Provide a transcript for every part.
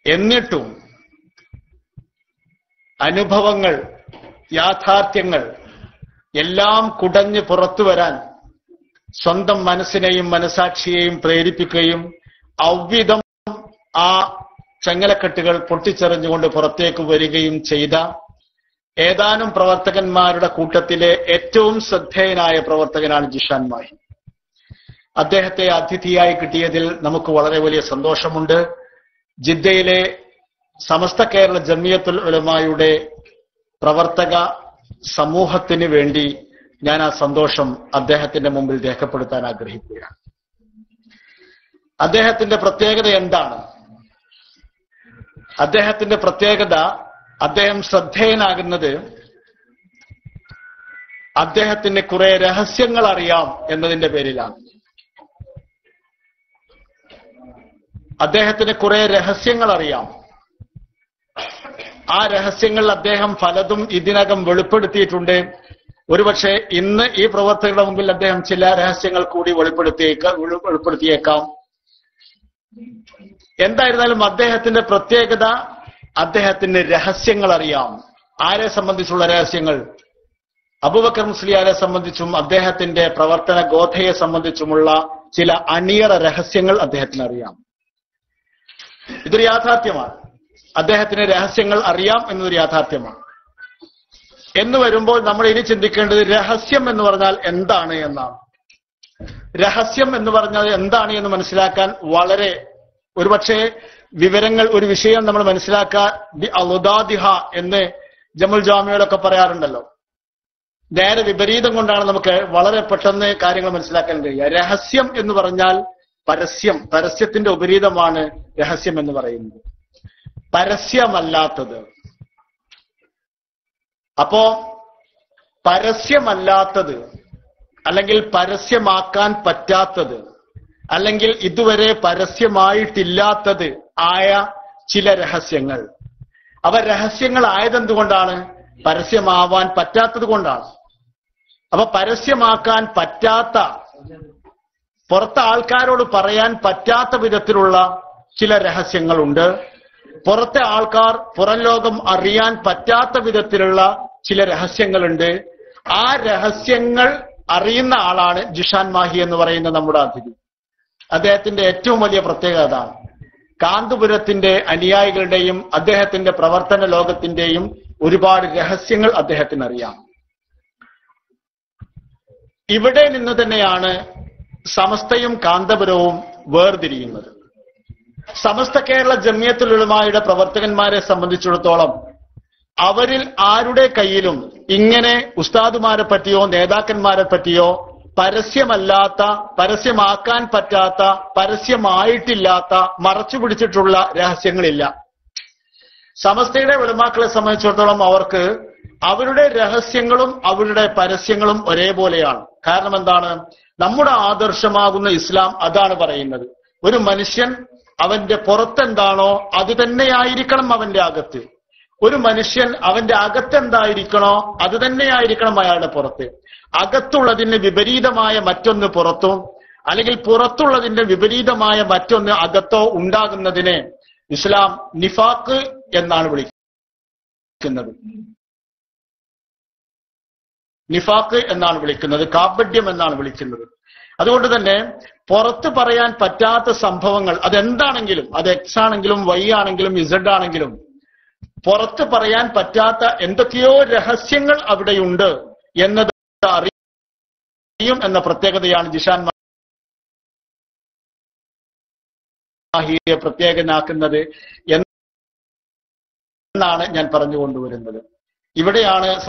എന്നിട്ടും അനുഭവങ്ങൾ, യാഥാർത്ഥ്യങ്ങൾ എല്ലാം കുടഞ്ഞ് പുറത്തു വരാൻ സ്വന്തം മനസ്സിനെയും മനസാക്ഷിയെയും പ്രേരിപ്പിക്കുകയും ഔവിധം ആ ചങ്ങലക്കെട്ടുകൾ പൊട്ടിച്ചെറിഞ്ഞുകൊണ്ട് പുറത്തേക്ക് വരികയും ചെയ്ത ഏതാനും പ്രവർത്തകന്മാരുടെ കൂട്ടത്തിലെ ഏറ്റവും ശ്രദ്ധേയനായ പ്രവർത്തകനാണ് ജിഷാൻ മാഹി. അദ്ദേഹത്തെ അതിഥിയായി കിട്ടിയതിൽ നമുക്ക് വളരെ വലിയ സന്തോഷമുണ്ട്. ജിദ്ദയിലെ സമസ്ത കേരള ജമിയത്തുൽ ഉലമായുടെ പ്രവർത്തക സമൂഹത്തിന് വേണ്ടി ഞാൻ ആ സന്തോഷം അദ്ദേഹത്തിന്റെ മുമ്പിൽ രേഖപ്പെടുത്താൻ ആഗ്രഹിക്കുകയാണ്. അദ്ദേഹത്തിന്റെ പ്രത്യേകത എന്താണ്? അദ്ദേഹത്തിന്റെ പ്രത്യേകത, അദ്ദേഹം ശ്രദ്ധേയനാകുന്നത് അദ്ദേഹത്തിന് കുറെ രഹസ്യങ്ങൾ അറിയാം എന്നതിന്റെ പേരിലാണ്. അദ്ദേഹത്തിന് കുറെ രഹസ്യങ്ങൾ അറിയാം. ആ രഹസ്യങ്ങൾ അദ്ദേഹം പലതും ഇതിനകം വെളിപ്പെടുത്തിയിട്ടുണ്ട്. ഒരുപക്ഷെ ഇന്ന് ഈ പ്രവർത്തകരുടെ മുമ്പിൽ അദ്ദേഹം ചില രഹസ്യങ്ങൾ കൂടി വെളിപ്പെടുത്തിയേക്കാം. എന്തായിരുന്നാലും അദ്ദേഹത്തിന്റെ പ്രത്യേകത, അദ്ദേഹത്തിന് രഹസ്യങ്ങൾ അറിയാം. ആരെ സംബന്ധിച്ചുള്ള രഹസ്യങ്ങൾ? അബൂബക്കർ മുസ്ലിയാരെ സംബന്ധിച്ചും അദ്ദേഹത്തിന്റെ പ്രവർത്തന ഗോഥയെ സംബന്ധിച്ചുമുള്ള ചില അണിയറ രഹസ്യങ്ങൾ അദ്ദേഹത്തിന് അറിയാം. ഇതൊരു യാഥാർത്ഥ്യമാണ്. അദ്ദേഹത്തിന് രഹസ്യങ്ങൾ അറിയാം എന്നതൊരു യാഥാർത്ഥ്യമാണ്. എന്ന് വരുമ്പോൾ നമ്മൾ ഇനി ചിന്തിക്കേണ്ടത് രഹസ്യം എന്ന് പറഞ്ഞാൽ എന്താണ് എന്നാണ്. രഹസ്യം എന്ന് പറഞ്ഞാൽ എന്താണ് എന്ന് മനസ്സിലാക്കാൻ വളരെ ഒരുപക്ഷെ വിവരങ്ങൾ, ഒരു വിഷയം നമ്മൾ മനസ്സിലാക്കാൻ അലുദാദിഹ എന്ന് ജമുൽ ജാമിയയിലൊക്കെ പറയാറുണ്ടല്ലോ. നേരെ വിപരീതം കൊണ്ടാണ് നമുക്ക് വളരെ പെട്ടെന്ന് കാര്യങ്ങൾ മനസ്സിലാക്കാൻ കഴിയുക. രഹസ്യം എന്ന് പറഞ്ഞാൽ പരസ്യത്തിന്റെ വിപരീതമാണ് രഹസ്യം എന്ന് പറയുന്നത്. പരസ്യമല്ലാത്തത്. അപ്പോ പരസ്യമല്ലാത്തത് അല്ലെങ്കിൽ പരസ്യമാക്കാൻ പറ്റാത്തത് അല്ലെങ്കിൽ ഇതുവരെ പരസ്യമായിട്ടില്ലാത്തത് ആയ ചില രഹസ്യങ്ങൾ. അവ രഹസ്യങ്ങൾ ആയതെന്തുകൊണ്ടാണ്? പരസ്യമാവാൻ പറ്റാത്തത് കൊണ്ടാണ്. അപ്പൊ പരസ്യമാക്കാൻ പറ്റാത്ത, പുറത്തെ ആൾക്കാരോട് പറയാൻ പറ്റാത്ത വിധത്തിലുള്ള ചില രഹസ്യങ്ങളുണ്ട്. പുറത്തെ ആൾക്കാർ, പുറം ലോകം അറിയാൻ പറ്റാത്ത വിധത്തിലുള്ള ചില രഹസ്യങ്ങളുണ്ട്. ആ രഹസ്യങ്ങൾ അറിയുന്ന ആളാണ് ജിഷാൻ മാഹി എന്ന് പറയുന്ന നമ്മുടെ അതിഥി. അദ്ദേഹത്തിന്റെ ഏറ്റവും വലിയ പ്രത്യേകത അതാണ്. കാന്തപുരത്തിന്റെ അനുയായികളുടെയും അദ്ദേഹത്തിന്റെ പ്രവർത്തന ലോകത്തിന്റെയും ഒരുപാട് രഹസ്യങ്ങൾ അദ്ദേഹത്തിന് അറിയാം. ഇവിടെ നിന്ന് തന്നെയാണ് സമസ്തയും കാന്തപുരവും വേർതിരിയുന്നത്. സമസ്ത കേരള ജമിയത്തുൽ ഉലമായുടെ പ്രവർത്തകന്മാരെ സംബന്ധിച്ചിടത്തോളം അവരിൽ ആരുടെ കയ്യിലും ഇങ്ങനെ ഉസ്താദുമാരെ പറ്റിയോ നേതാക്കന്മാരെ പറ്റിയോ പരസ്യമല്ലാത്ത, പരസ്യമാക്കാൻ പറ്റാത്ത, പരസ്യമായിട്ടില്ലാത്ത, മറച്ചു പിടിച്ചിട്ടുള്ള രഹസ്യങ്ങളില്ല. സമസ്തയുടെ ഉലമാക്കളെ സംബന്ധിച്ചിടത്തോളം അവർക്ക് അവരുടെ രഹസ്യങ്ങളും അവരുടെ പരസ്യങ്ങളും ഒരേപോലെയാണ്. കാരണം എന്താണ്? നമ്മുടെ ആദർശമാകുന്ന ഇസ്ലാം അതാണ് പറയുന്നത്. ഒരു മനുഷ്യൻ അവന്റെ പുറത്തെന്താണോ അത് തന്നെയായിരിക്കണം അവന്റെ അകത്ത്. ഒരു മനുഷ്യൻ അവന്റെ അകത്തെന്തായിരിക്കണോ അത് തന്നെയായിരിക്കണം അയാളുടെ പുറത്ത്. അകത്തുള്ളതിന് വിപരീതമായ മറ്റൊന്ന് പുറത്തോ അല്ലെങ്കിൽ പുറത്തുള്ളതിന്റെ വിപരീതമായ മറ്റൊന്ന് അകത്തോ ഉണ്ടാകുന്നതിനെ ഇസ്ലാം നിഫാഖ് എന്നാണ് വിളിക്കുന്നത്. നിഫാഖ് എന്നാണ് വിളിക്കുന്നത്, കാപട്യം എന്നാണ് വിളിക്കുന്നത്. അതുകൊണ്ട് തന്നെ പുറത്ത് പറയാൻ പറ്റാത്ത സംഭവങ്ങൾ അതെന്താണെങ്കിലും, അത് എക്സ് ആണെങ്കിലും വൈ ആണെങ്കിലും ഇസഡ് ആണെങ്കിലും, പുറത്ത് പറയാൻ പറ്റാത്ത എന്തൊക്കെയോ രഹസ്യങ്ങൾ അവിടെയുണ്ട് എന്നത് അറിയും എന്ന പ്രത്യേകതയാണ് ജിഷാൻ മാഹിയെ പ്രത്യേകനാക്കുന്നത് എന്നാണ് ഞാൻ പറഞ്ഞുകൊണ്ടുവരുന്നത്. ഇവിടെയാണ്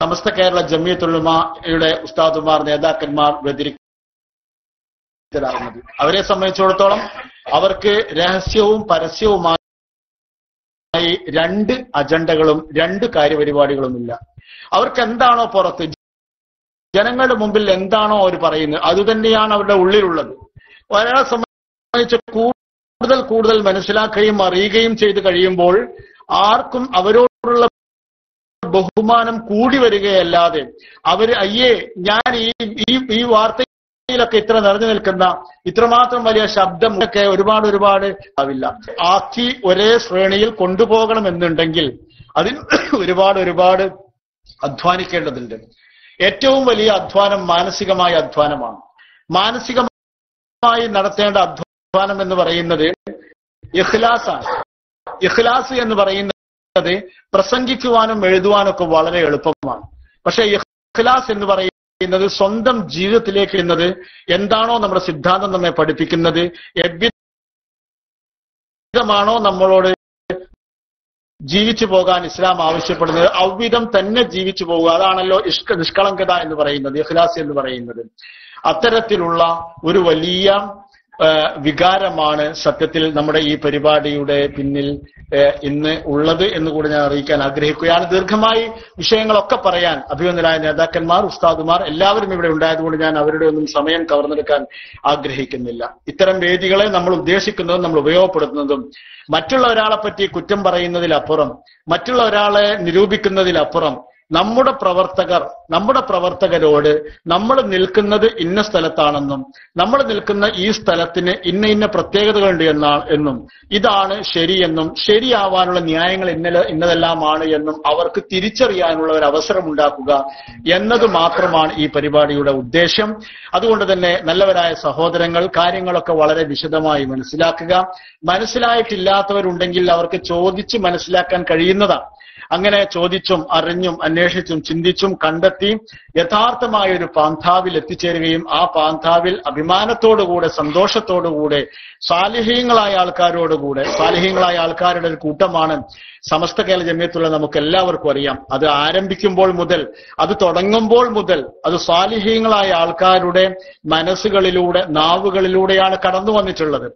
സമസ്ത കേരള ജമിയത്തുൽ ഉലമായുടെ ഉസ്താദുമാർ, നേതാക്കന്മാർ വ്യതിരിക്തരാകുന്നത്. അവരെ സംബന്ധിച്ചിടത്തോളം അവർക്ക് രഹസ്യവും പരസ്യവുമായി രണ്ട് അജണ്ടകളും രണ്ട് കാര്യപരിപാടികളുമില്ല. അവർക്ക് എന്താണോ പുറത്ത് ജനങ്ങളുടെ മുമ്പിൽ എന്താണോ അവർ പറയുന്നത് അതുതന്നെയാണ് അവരുടെ ഉള്ളിലുള്ളത്. ഒരാളെ സംബന്ധിച്ച് കൂടുതൽ കൂടുതൽ മനസ്സിലാക്കുകയും അറിയുകയും ചെയ്തു കഴിയുമ്പോൾ ആർക്കും അവരോടുള്ള ബഹുമാനം കൂടി വരികയല്ലാതെ അവര് അയ്യേ ഞാൻ ഈ വാർത്ത ആർത്തിയിലൊക്കെ ഇത്ര നിറഞ്ഞു നിൽക്കുന്ന ഇത്രമാത്രം വലിയ ശബ്ദം ഒക്കെ ഒരുപാട് ആവില്ല. ആർത്തി ഒരേ ശ്രേണിയിൽ കൊണ്ടുപോകണമെന്നുണ്ടെങ്കിൽ അതിന് ഒരുപാട് അധ്വാനിക്കേണ്ടതുണ്ട്. ഏറ്റവും വലിയ അധ്വാനം മാനസികമായ അധ്വാനമാണ്. മാനസികമായി നടത്തേണ്ട അധ്വാനം എന്ന് പറയുന്നത് ഇഖ്ലാസാണ്. ഇഖ്ലാസ് എന്ന് പറയുന്നത് പ്രസംഗിക്കുവാനും എഴുതുവാനും ഒക്കെ വളരെ എളുപ്പമാണ്. പക്ഷെ ഇഖ്ലാസ് എന്ന് പറയുന്നത് സ്വന്തം ജീവിതത്തിലേക്ക് എന്നത് എന്താണോ നമ്മുടെ സിദ്ധാന്തം നമ്മെ പഠിപ്പിക്കുന്നത്, എவ்விதമാണോ നമ്മളോട് ജീവിച്ചു പോകാൻ ഇസ്ലാം ആവശ്യപ്പെടുന്നത് അவ்விதം തന്നെ ജീവിച്ചു പോവുക. അതാണല്ലോ നിഷ്കളങ്കത എന്ന് പറയുന്നത്, ഇഖ്ലാസ് എന്ന് പറയുന്നത്. അത്തരത്തിലുള്ള ഒരു വലിയ വികാരമാണ് സത്യത്തിൽ നമ്മുടെ ഈ പരിപാടിയുടെ പിന്നിൽ ഇന്ന് ഉള്ളത് എന്നുകൂടി ഞാൻ അറിയിക്കാൻ ആഗ്രഹിക്കുകയാണ്. ദീർഘമായി വിഷയങ്ങളൊക്കെ പറയാൻ അഭിനന്ദനായ നേതാക്കന്മാർ, ഉസ്താദുമാർ എല്ലാവരും ഇവിടെ ഉണ്ടായതുകൊണ്ട് ഞാൻ അവരുടെ ഒന്നും സമയം കവർന്നെടുക്കാൻ ആഗ്രഹിക്കുന്നില്ല. ഇത്തരം വേദികളെ നമ്മൾ ഉദ്ദേശിക്കുന്നതും നമ്മൾ ഉപയോഗപ്പെടുത്തുന്നതും മറ്റുള്ള ഒരാളെ പറ്റി കുറ്റം പറയുന്നതിലപ്പുറം, മറ്റുള്ള ഒരാളെ നിരൂപിക്കുന്നതിലപ്പുറം നമ്മുടെ പ്രവർത്തകരോട് നമ്മൾ നിൽക്കുന്നത് ഇന്ന സ്ഥലത്താണെന്നും നമ്മൾ നിൽക്കുന്ന ഈ സ്ഥലത്തിന് ഇന്ന പ്രത്യേകതകളുണ്ട് എന്നും ഇതാണ് ശരിയെന്നും ശരിയാവാനുള്ള ന്യായങ്ങൾ ഇന്നതെല്ലാമാണ് എന്നും അവർക്ക് തിരിച്ചറിയാനുള്ള ഒരു അവസരം ഉണ്ടാക്കുക എന്നത് മാത്രമാണ് ഈ പരിപാടിയുടെ ഉദ്ദേശം. അതുകൊണ്ട് തന്നെ നല്ലവരായ സഹോദരങ്ങൾ കാര്യങ്ങളൊക്കെ വളരെ വിശദമായി മനസ്സിലാക്കുക. മനസ്സിലായിട്ടില്ലാത്തവരുണ്ടെങ്കിൽ അവർക്ക് ചോദിച്ച് മനസ്സിലാക്കാൻ കഴിയുന്നതാണ്. അങ്ങനെ ചോദിച്ചും അറിഞ്ഞും അന്വേഷിച്ചും ചിന്തിച്ചും കണ്ടെത്തി യഥാർത്ഥമായ ഒരു പാന്താവിൽ എത്തിച്ചേരുകയും ആ പാന്താവിൽ അഭിമാനത്തോടുകൂടെ സന്തോഷത്തോടുകൂടെ സാലിഹീങ്ങളായ ആൾക്കാരുടെ ഒരു കൂട്ടമാണ് സമസ്ത കേരള ജമിയത്തുള്ള നമുക്ക് എല്ലാവർക്കും അറിയാം. അത് ആരംഭിക്കുമ്പോൾ മുതൽ, അത് തുടങ്ങുമ്പോൾ മുതൽ അത് സാലിഹീങ്ങളായ ആൾക്കാരുടെ മനസ്സുകളിലൂടെ, നാവുകളിലൂടെയാണ് കടന്നു വന്നിട്ടുള്ളത്.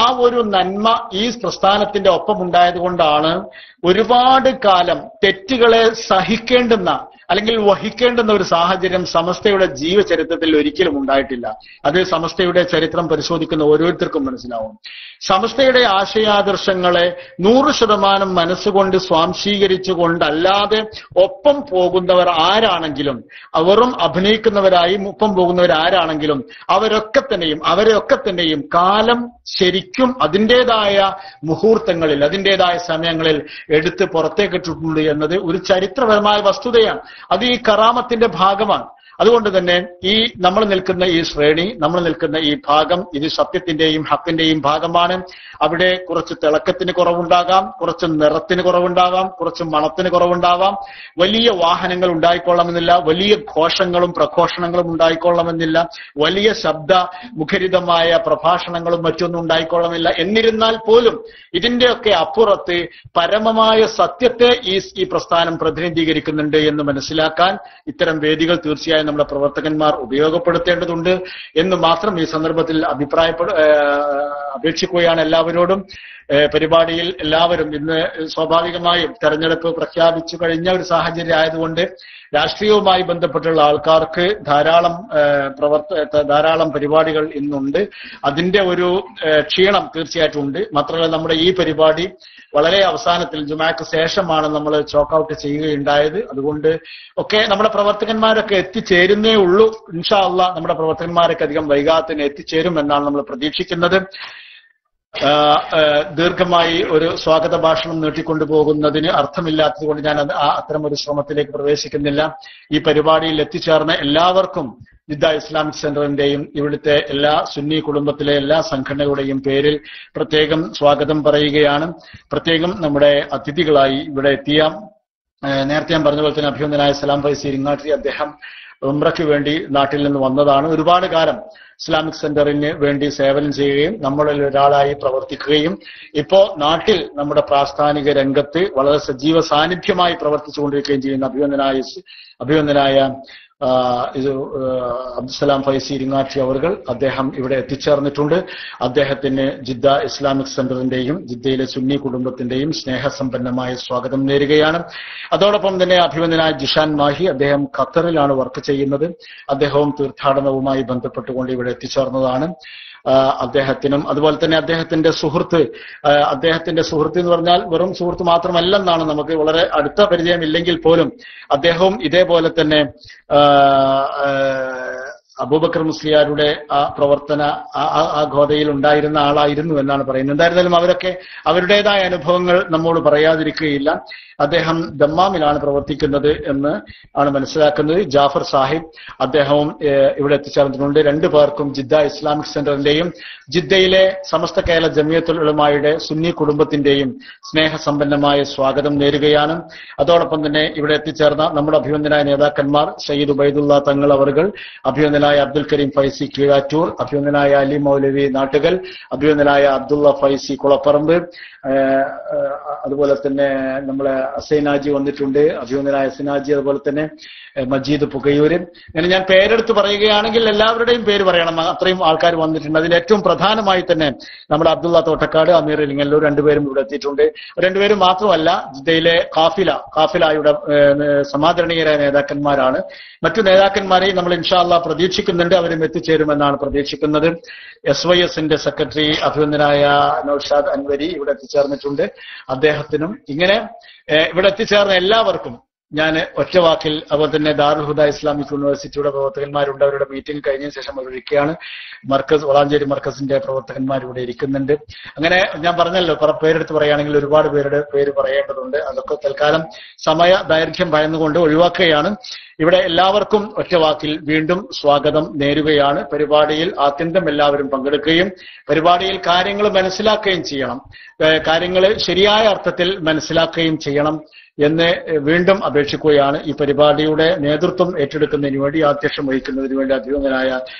ആ ഒരു നന്മ ഈ പ്രസ്ഥാനത്തിന്റെ ഒപ്പം ഉണ്ടായതുകൊണ്ടാണ് ഒരുപാട് കാലം തെറ്റുകളെ സഹിക്കേണ്ടുന്ന അല്ലെങ്കിൽ വഹിക്കേണ്ടുന്ന ഒരു സാഹചര്യം സമസ്തയുടെ ജീവചരിത്രത്തിൽ ഒരിക്കലും ഉണ്ടായിട്ടില്ല. അത് സമസ്തയുടെ ചരിത്രം പരിശോധിക്കുന്ന ഓരോരുത്തർക്കും മനസ്സിലാവും. സമസ്തയുടെ ആശയാദർശങ്ങളെ 100% മനസ്സുകൊണ്ട് സ്വാംശീകരിച്ചുകൊണ്ടല്ലാതെ ഒപ്പം പോകുന്നവർ ആരാണെങ്കിലും, അവരും അഭിനയിക്കുന്നവരായി ഒപ്പം പോകുന്നവരാരാണെങ്കിലും അവരെയൊക്കെ തന്നെയും കാലം ശരിക്കും അതിൻ്റെതായ മുഹൂർത്തങ്ങളിൽ, അതിൻ്റെതായ സമയങ്ങളിൽ എടുത്ത് പുറത്തേക്കിട്ടിട്ടുണ്ട് എന്നത് ഒരു ചരിത്രപരമായ വസ്തുതയാണ്. അത് ഈ കറാമത്തിന്റെ ഭാഗമാണ്. അതുകൊണ്ട് തന്നെ ഈ നമ്മൾ നിൽക്കുന്ന ഈ ശ്രേണി, നമ്മൾ നിൽക്കുന്ന ഈ ഭാഗം, ഇത് സത്യത്തിന്റെയും ഹക്കിന്റെയും ഭാഗമാണ്. അവിടെ കുറച്ച് തിളക്കത്തിന് കുറവുണ്ടാകാം, കുറച്ച് നിറത്തിന് കുറവുണ്ടാകാം, കുറച്ച് മണത്തിന് കുറവുണ്ടാവാം. വലിയ വാഹനങ്ങൾ ഉണ്ടായിക്കൊള്ളണമെന്നില്ല, വലിയ ഘോഷങ്ങളും പ്രഘോഷണങ്ങളും ഉണ്ടായിക്കൊള്ളണമെന്നില്ല, വലിയ ശബ്ദ മുഖരിതമായ പ്രഭാഷണങ്ങളും മറ്റൊന്നും ഉണ്ടായിക്കൊള്ളണമെന്നില്ല. എന്നിരുന്നാൽ പോലും ഇതിന്റെയൊക്കെ അപ്പുറത്ത് പരമമായ സത്യത്തെ ഈ പ്രസ്ഥാനം പ്രതിനിധീകരിക്കുന്നുണ്ട് എന്ന് മനസ്സിലാക്കാൻ ഇത്തരം വേദികൾ തീർച്ചയായും നമ്മുടെ പ്രവർത്തകന്മാർ ഉപയോഗപ്പെടുത്തേണ്ടതുണ്ട് എന്ന് മാത്രം ഈ സന്ദർഭത്തിൽ അപേക്ഷിക്കുകയാണ് എല്ലാവരോടും. പരിപാടിയിൽ എല്ലാവരും ഇന്ന് സ്വാഭാവികമായും തെരഞ്ഞെടുപ്പ് പ്രഖ്യാപിച്ചു കഴിഞ്ഞ ഒരു സാഹചര്യം ആയതുകൊണ്ട് രാഷ്ട്രീയവുമായി ബന്ധപ്പെട്ടുള്ള ആൾക്കാർക്ക് ധാരാളം പരിപാടികൾ ഇന്നുണ്ട്. അതിന്റെ ഒരു ക്ഷീണം തീർച്ചയായിട്ടും ഉണ്ട്. മാത്രമല്ല നമ്മുടെ ഈ പരിപാടി വളരെ അവസാനത്തിൽ ജുമാക്ക് ശേഷമാണ് നമ്മൾ ചോക്കൌട്ട് ചെയ്യുകയുണ്ടായത്. അതുകൊണ്ട് ഒക്കെ നമ്മുടെ പ്രവർത്തകന്മാരൊക്കെ എത്തിച്ചേരുന്നേ ഉള്ളൂ. ഇൻഷാ അള്ളാ നമ്മുടെ പ്രവർത്തകന്മാരൊക്കെ അധികം വൈകാതെ തന്നെ എത്തിച്ചേരും എന്നാണ് നമ്മൾ പ്രതീക്ഷിക്കുന്നത്. ദീർഘമായി ഒരു സ്വാഗത ഭാഷണം നീട്ടിക്കൊണ്ടുപോകുന്നതിന് അർത്ഥമില്ലാത്തത് കൊണ്ട് ഞാൻ അത്തരം ഒരു ശ്രമത്തിലേക്ക് പ്രവേശിക്കുന്നില്ല. ഈ പരിപാടിയിൽ എത്തിച്ചേർന്ന എല്ലാവർക്കും ജിദ്ദ ഇസ്ലാമിക് സെന്ററിന്റെയും ഇവിടുത്തെ എല്ലാ സുന്നി കുടുംബത്തിലെ എല്ലാ സംഘടനകളുടെയും പേരിൽ പ്രത്യേകം സ്വാഗതം പറയുകയാണ്. പ്രത്യേകം നമ്മുടെ അതിഥികളായി ഇവിടെ എത്തിയ, നേരത്തെ ഞാൻ പറഞ്ഞ പോലെ തന്നെ അഭിനന്ദനായ സലാം ഫൈസി ഇരിങ്ങാട്ടി, അദ്ദേഹം ഉംറയ്ക്ക് വേണ്ടി നാട്ടിൽ നിന്ന് വന്നതാണ്. ഒരുപാട് കാലം ഇസ്ലാമിക് സെന്ററിന് വേണ്ടി സേവനം ചെയ്യുകയും നമ്മളിൽ ഒരാളായി പ്രവർത്തിക്കുകയും ഇപ്പോൾ നാട്ടിൽ നമ്മുടെ പ്രാസ്ഥാനിക രംഗത്ത് വളരെ സജീവ സാന്നിധ്യമായി പ്രവർത്തിച്ചുകൊണ്ടിരിക്കുകയും ചെയ്യുന്ന അഭിനന്ദനായ അബ്ദുസലാം ഫൈസി ഇരിങ്ങാട്ടി അവർകൾ, അദ്ദേഹം ഇവിടെ എത്തിച്ചേർന്നിട്ടുണ്ട്. അദ്ദേഹത്തിന് ജിദ്ദ ഇസ്ലാമിക് സെന്ററിന്റെയും ജിദ്ദയിലെ സുന്നി കുടുംബത്തിന്റെയും സ്നേഹസമ്പന്നമായ സ്വാഗതം നേരുകയാണ്. അതോടൊപ്പം തന്നെ അഭിനന്ദനായ ജിഷാൻ മാഹി, അദ്ദേഹം ഖത്തറിലാണ് വർക്ക് ചെയ്യുന്നത്. അദ്ദേഹവും തീർത്ഥാടനവുമായി ബന്ധപ്പെട്ടുകൊണ്ട് ഇവിടെ എത്തിച്ചേർന്നതാണ്. അദ്ദേഹത്തിനും അതുപോലെ തന്നെ അദ്ദേഹത്തിന്റെ സുഹൃത്ത് എന്ന് പറഞ്ഞാൽ വെറും സുഹൃത്ത് മാത്രമല്ലെന്നാണ്, നമുക്ക് വളരെ അടുത്ത പരിചയമില്ലെങ്കിൽ പോലും അദ്ദേഹവും ഇതേപോലെ തന്നെ അബൂബക്കർ മുസ്ലിയാരുടെ ആ പ്രവർത്തന ആ ഗോതയിൽ ഉണ്ടായിരുന്ന ആളായിരുന്നു എന്നാണ് പറയുന്നത്. എന്തായിരുന്നാലും അവരൊക്കെ അവരുടേതായ അനുഭവങ്ങൾ നമ്മോട് പറയാതിരിക്കുകയില്ല. അദ്ദേഹം ദമ്മാമിലാണ് പ്രവർത്തിക്കുന്നത് എന്ന് ആണ് മനസ്സിലാക്കുന്നത്. ജാഫർ സാഹിബ് അദ്ദേഹവും ഇവിടെ എത്തിച്ചേർന്നിട്ടുണ്ട്. രണ്ടു പേർക്കും ജിദ്ദ ഇസ്ലാമിക് സെന്ററിന്റെയും ജിദ്ദയിലെ സമസ്ത കേരള ജമിയത്തുൽ ഉലമായുടെ സുന്നി കുടുംബത്തിന്റെയും സ്നേഹസമ്പന്നമായ സ്വാഗതം നേരുകയാണ്. അതോടൊപ്പം തന്നെ ഇവിടെ എത്തിച്ചേർന്ന നമ്മുടെ അഭിനന്ദനായ നേതാക്കന്മാർ സയ്യിദ് ഉബൈദുള്ള തങ്ങൾ അവർകൾ, അഭിനന്ദനായ അബ്ദുൽ കരീം ഫൈസി കീഴാറ്റൂർ, അഭിനന്ദനായ അലി മൗലവി നാട്ടുകൽ, അഭിനന്ദനായ അബ്ദുള്ള ഫൈസി കുളപ്പറമ്പ്, അതുപോലെ തന്നെ നമ്മളെ അസൈനാജി വന്നിട്ടുണ്ട്, അഭിനന്ദനായ അസൈനാജി, അതുപോലെ തന്നെ മജീദ് പുകയൂര്. അങ്ങനെ ഞാൻ പേരെടുത്ത് പറയുകയാണെങ്കിൽ എല്ലാവരുടെയും പേര് പറയണം, അത്രയും ആൾക്കാർ വന്നിട്ടുണ്ട്. അതിൽ ഏറ്റവും പ്രധാനമായി തന്നെ നമ്മുടെ അബ്ദുള്ള തോട്ടക്കാട്, അമീർ ഇലിങ്ങല്ലൂർ രണ്ടുപേരും ഇവിടെ എത്തിയിട്ടുണ്ട്. രണ്ടുപേരും മാത്രമല്ല, ജിദ്ദയിലെ കാഫിലായുടെ സമാദരണീയരായ നേതാക്കന്മാരാണ്. മറ്റു നേതാക്കന്മാരെയും നമ്മൾ ഇൻഷാ അല്ലാഹ് പ്രതീക്ഷിക്കുന്നുണ്ട്, അവരും എത്തിച്ചേരുമെന്നാണ് പ്രതീക്ഷിക്കുന്നത്. SYSന്റെ സെക്രട്ടറി അഭിനന്ദനായ നൗഷാദ് അൻവരി ഇവിടെ എത്തിച്ചേർന്നിട്ടുണ്ട്. അദ്ദേഹത്തിനും ഇങ്ങനെ ഇവിടെ എത്തിച്ചേർന്ന എല്ലാവർക്കും ഞാൻ ഒറ്റവാക്കിൽ, അതുപോലെ തന്നെ ദാറുൽ ഹുദ ഇസ്ലാമിക് യൂണിവേഴ്സിറ്റിയുടെ പ്രവർത്തകന്മാരുണ്ട്, അവരുടെ മീറ്റിംഗ് കഴിഞ്ഞ ശേഷം അവരിരിക്കുകയാണ്. വളാഞ്ചേരി മർക്കസിന്റെ പ്രവർത്തകന്മാർ ഇവിടെ ഇരിക്കുന്നുണ്ട്. അങ്ങനെ ഞാൻ പറഞ്ഞല്ലോ, പേരെടുത്ത് പറയുകയാണെങ്കിൽ ഒരുപാട് പേരുടെ പേര് പറയേണ്ടതുണ്ട്. അതൊക്കെ തൽക്കാലം സമയ ദൈർഘ്യം ഭയന്നുകൊണ്ട് ഒഴിവാക്കുകയാണ്. ഇവിടെ എല്ലാവർക്കും ഒറ്റവാക്കിൽ വീണ്ടും സ്വാഗതം നേരുകയാണ്. പരിപാടിയിൽ ആത്യന്തം എല്ലാവരും പങ്കെടുക്കുകയും പരിപാടിയിൽ കാര്യങ്ങൾ മനസ്സിലാക്കുകയും ചെയ്യണം, കാര്യങ്ങൾ ശരിയായ അർത്ഥത്തിൽ മനസ്സിലാക്കുകയും ചെയ്യണം എന്ന് വീണ്ടും അപേക്ഷിക്കുകയാണ്. ഈ പരിപാടിയുടെ നേതൃത്വം ഏറ്റെടുക്കുന്നതിന് വേണ്ടി, അധ്യക്ഷം വഹിക്കുന്നതിന് വേണ്ടി അഭിനന്ദനായ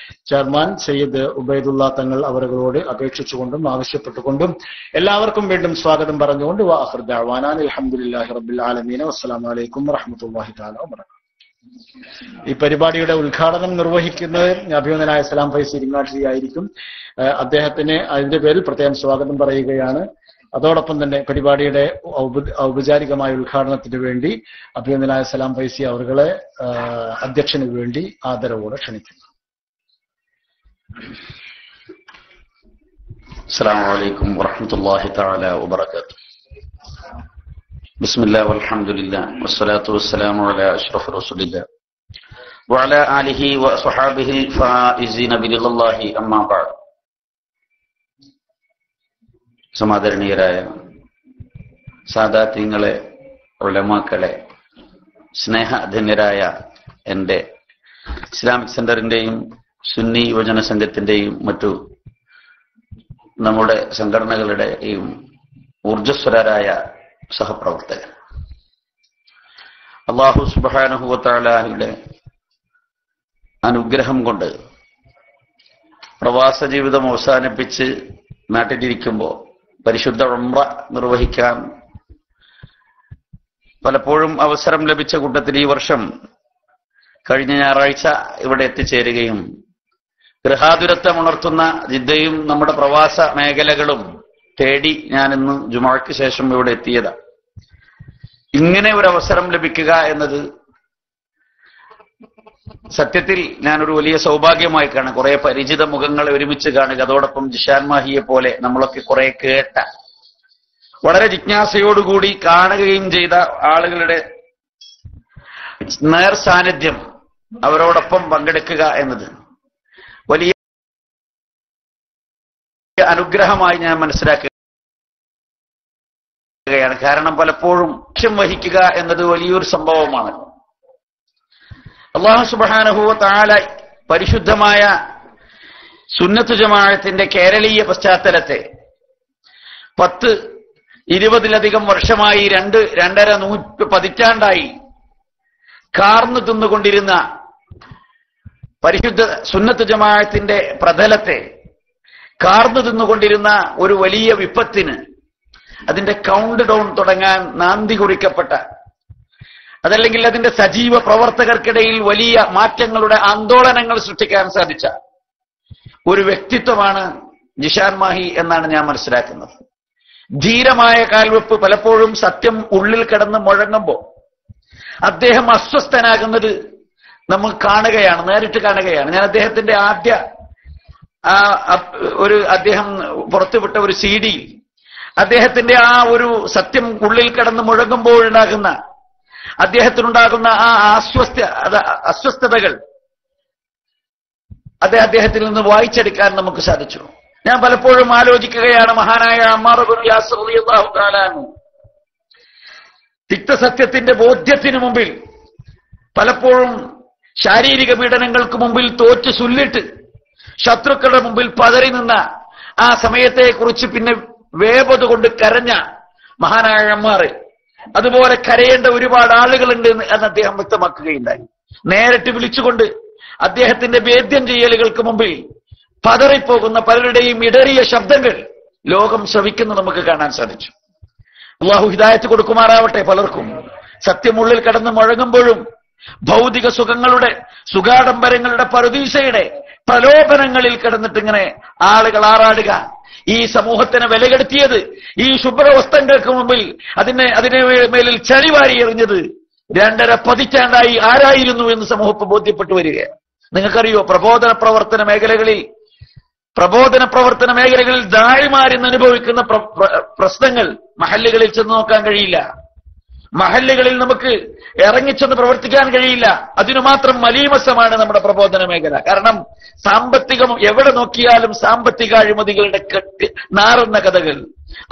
ചെയർമാൻ സയ്യിദ് ഉബൈദുള്ള തങ്ങൾ അവരുകളോട് അപേക്ഷിച്ചുകൊണ്ടും ആവശ്യപ്പെട്ടുകൊണ്ടും എല്ലാവർക്കും വീണ്ടും സ്വാഗതം പറഞ്ഞുകൊണ്ട് വആഖിർ ദഅവാനാ അൽഹംദുലില്ലാഹി റബ്ബിൽ ആലമീൻ വസ്സലാമു അലൈക്കും വറഹ്മത്തുള്ളാഹി തആല വബറകാതുഹു. ഈ പരിപാടിയുടെ ഉദ്ഘാടനം നിർവഹിക്കുന്നത് അഭിനന്ദനായ സലാം ഫൈസി ഇരിങ്ങാട്ടിരി ആയിരിക്കും. അദ്ദേഹത്തിന് അതിന്റെ പേരിൽ പ്രത്യേകം സ്വാഗതം പറയുകയാണ്. അതോടൊപ്പം തന്നെ പരിപാടിയുടെ ഔപചാരികമായ ഉദ്ഘാടനത്തിന് വേണ്ടി അഭിനന്ദനായ സലാം ഫൈസി അവരുടെ അധ്യക്ഷന് വേണ്ടി ആദരവോടെ ക്ഷണിക്കുന്നു. അസ്സലാമു അലൈക്കും വറഹ്മത്തുള്ളാഹി തആല വബറകാതുഹു. ബിസ്മില്ലാഹി വൽഹംദുലില്ലാഹി വസ്സലാത്തു വസ്സലാമു അലാ അഷ്റഫി റസൂലില്ലാഹി വഅലാ ആലിഹി വസ്വഹാബിഹിൽ ഫായിസീന ബിറിദല്ലാഹി അമ്മാ ബഅദ്. സമാദരണീയരായ സാദാത്യങ്ങളെ, ഉലമാക്കളെ, സ്നേഹധന്യരായ എൻ്റെ ഇസ്ലാമിക് സെന്ററിന്റെയും സുന്നി യുവജന സംഘത്തിന്റെയും മറ്റു നമ്മുടെ സംഘടനകളുടെയും ഊർജ്ജസ്വരരായ സഹപ്രവർത്തകർ, അല്ലാഹു സുബ്ഹാനഹു വ തആലയുടെ അനുഗ്രഹം കൊണ്ട് പ്രവാസ ജീവിതം അവസാനിപ്പിച്ച് നാട്ടിലിരിക്കുമ്പോൾ പരിശുദ്ധ ഉംറ നിർവഹിക്കാൻ പലപ്പോഴും അവസരം ലഭിച്ച കൂട്ടത്തിൽ ഈ വർഷം കഴിഞ്ഞ ഞായറാഴ്ച ഇവിടെ എത്തിച്ചേരുകയും ഗൃഹാതുരത്വമുണർത്തുന്ന ജിദ്ദയും നമ്മുടെ പ്രവാസ മേഖലകളും തേടി ഞാനിന്ന് ജുമുഅക്ക് ശേഷം ഇവിടെ എത്തിയതാണ്. ഇങ്ങനെ ഒരു അവസരം ലഭിക്കുക എന്നത് സത്യത്തിൽ ഞാനൊരു വലിയ സൗഭാഗ്യമായി കാണും. കുറെ പരിചിത മുഖങ്ങളെ ഒരുമിച്ച് കാണുക, അതോടൊപ്പം ജിഷാൻ മാഹിയെ പോലെ നമ്മളൊക്കെ കുറെ കേട്ട, വളരെ ജിജ്ഞാസയോടുകൂടി കാണുകയും ചെയ്ത ആളുകളുടെ നേർ സാന്നിധ്യം അവരോടൊപ്പം പങ്കെടുക്കുക എന്നത് വലിയ അനുഗ്രഹമായി ഞാൻ മനസ്സിലാക്കുകയാണ്. കാരണം പലപ്പോഴും ലക്ഷ്യം വഹിക്കുക എന്നത് വലിയൊരു സംഭവമാണ്. അല്ലാഹു സുബ്ഹാനഹു വ തആല പരിശുദ്ധമായ സുന്നത്ത് ജമാഅത്തിന്റെ കേരളീയ പശ്ചാത്തലത്തെ 10-20 വർഷമായി 2.5 പതിറ്റാണ്ടായി കാർന്നു തിന്നുകൊണ്ടിരുന്ന പരിശുദ്ധ സുന്നത്ത് ജമാഅത്തിന്റെ പ്രതലത്തെ കാർന്നു തിന്നുകൊണ്ടിരുന്ന ഒരു വലിയ വിപത്തിന്, അതിന്റെ കൗണ്ട് ഡൗൺ തുടങ്ങാൻ നാന്തി കുറിക്കപ്പെട്ട, അതല്ലെങ്കിൽ അതിന്റെ സജീവ പ്രവർത്തകർക്കിടയിൽ വലിയ മാറ്റങ്ങളുടെ ആന്തോളനങ്ങൾ സൃഷ്ടിക്കാൻ സാധിച്ച ഒരു വ്യക്തിത്വമാണ് ജിഷാൻ മാഹി എന്നാണ് ഞാൻ മനസ്സിലാക്കുന്നത്. ധീരമായ കാൽവെപ്പ്, പലപ്പോഴും സത്യം ഉള്ളിൽ കിടന്ന് മുഴങ്ങുമ്പോൾ അദ്ദേഹം അസ്വസ്ഥനാകുന്നത് നമ്മൾ കാണുകയാണ്, നേരിട്ട് കാണുകയാണ്. ഞാൻ അദ്ദേഹത്തിന്റെ അദ്ദേഹം പുറത്തുവിട്ട ഒരു CD, അദ്ദേഹത്തിന്റെ ആ ഒരു സത്യം ഉള്ളിൽ കിടന്ന് മുഴങ്ങുമ്പോഴുണ്ടാകുന്ന അദ്ദേഹത്തിനുണ്ടാകുന്ന ആ അസ്വസ്ഥതകൾ അദ്ദേഹത്തിൽ നിന്ന് വായിച്ചെടുക്കാൻ നമുക്ക് സാധിച്ചു. ഞാൻ പലപ്പോഴും ആലോചിക്കുകയാണ്, മഹാനായ അമ്മാർ ഇബ്നു യാസിർ റളിയല്ലാഹു തആല അൻഹു തിക്തസത്യത്തിന്റെ ബോധ്യത്തിന് മുമ്പിൽ പലപ്പോഴും ശാരീരിക പീഡനങ്ങൾക്ക് മുമ്പിൽ തോറ്റ് ചൊല്ലിട്ട് ശത്രുക്കളുടെ മുമ്പിൽ പതറി നിന്ന ആ സമയത്തെക്കുറിച്ച് പിന്നെ വേപത് കൊണ്ട് കരഞ്ഞ മഹാനായ അമ്മാർ, അതുപോലെ കരയേണ്ട ഒരുപാട് ആളുകളുണ്ട് എന്ന് അദ്ദേഹം വ്യക്തമാക്കുകയുണ്ടായി. നേരിട്ട് വിളിച്ചുകൊണ്ട് അദ്ദേഹത്തിന്റെ വേദ്യം ചെയ്യലുകൾക്ക് മുമ്പിൽ പതറിപ്പോകുന്ന പലരുടെയും ഇടറിയ ശബ്ദങ്ങൾ ലോകം ശ്രവിക്കുന്നത് നമുക്ക് കാണാൻ സാധിച്ചു. അല്ലാഹു ഹിദായത്ത് കൊടുക്കുമാറാവട്ടെ. പലർക്കും സത്യമുള്ളിൽ കടന്ന് മുഴങ്ങുമ്പോഴും ഭൗതിക സുഖങ്ങളുടെ സുഖാഡംബരങ്ങളുടെ പറുദീസയുടെ പ്രലോഭനങ്ങളിൽ കിടന്നിട്ട് ഇങ്ങനെ ആളുകൾ ആറാടുക, ഈ സമൂഹത്തിനെ വിലകെടുത്തിയത്, ഈ ശുഭ്രവസ്ത്രങ്ങൾക്ക് മുമ്പിൽ അതിനെ മേലിൽ ചളിവാരി എറിഞ്ഞത് 2.5 പതിറ്റാണ്ടായി ആരായിരുന്നു എന്ന് സമൂഹം ബോധ്യപ്പെട്ടു വരികയാണ്. നിങ്ങൾക്കറിയോ, പ്രബോധന പ്രവർത്തന മേഖലകളിൽ ദാഴിമാരിന്ന് അനുഭവിക്കുന്ന പ്രശ്നങ്ങൾ മഹല്ലുകളിൽ ചെന്ന് നോക്കാൻ കഴിയില്ല. മഹല്ലുകളിൽ നമുക്ക് ഇറങ്ങിച്ചെന്ന് പ്രവർത്തിക്കാൻ കഴിയില്ല. അതിനു മാത്രം മലീമസമാണ് നമ്മുടെ പ്രബോധന മേഖല. കാരണം സാമ്പത്തികം എവിടെ നോക്കിയാലും സാമ്പത്തിക അഴിമതികളുടെ നാറുന്ന കഥകൾ,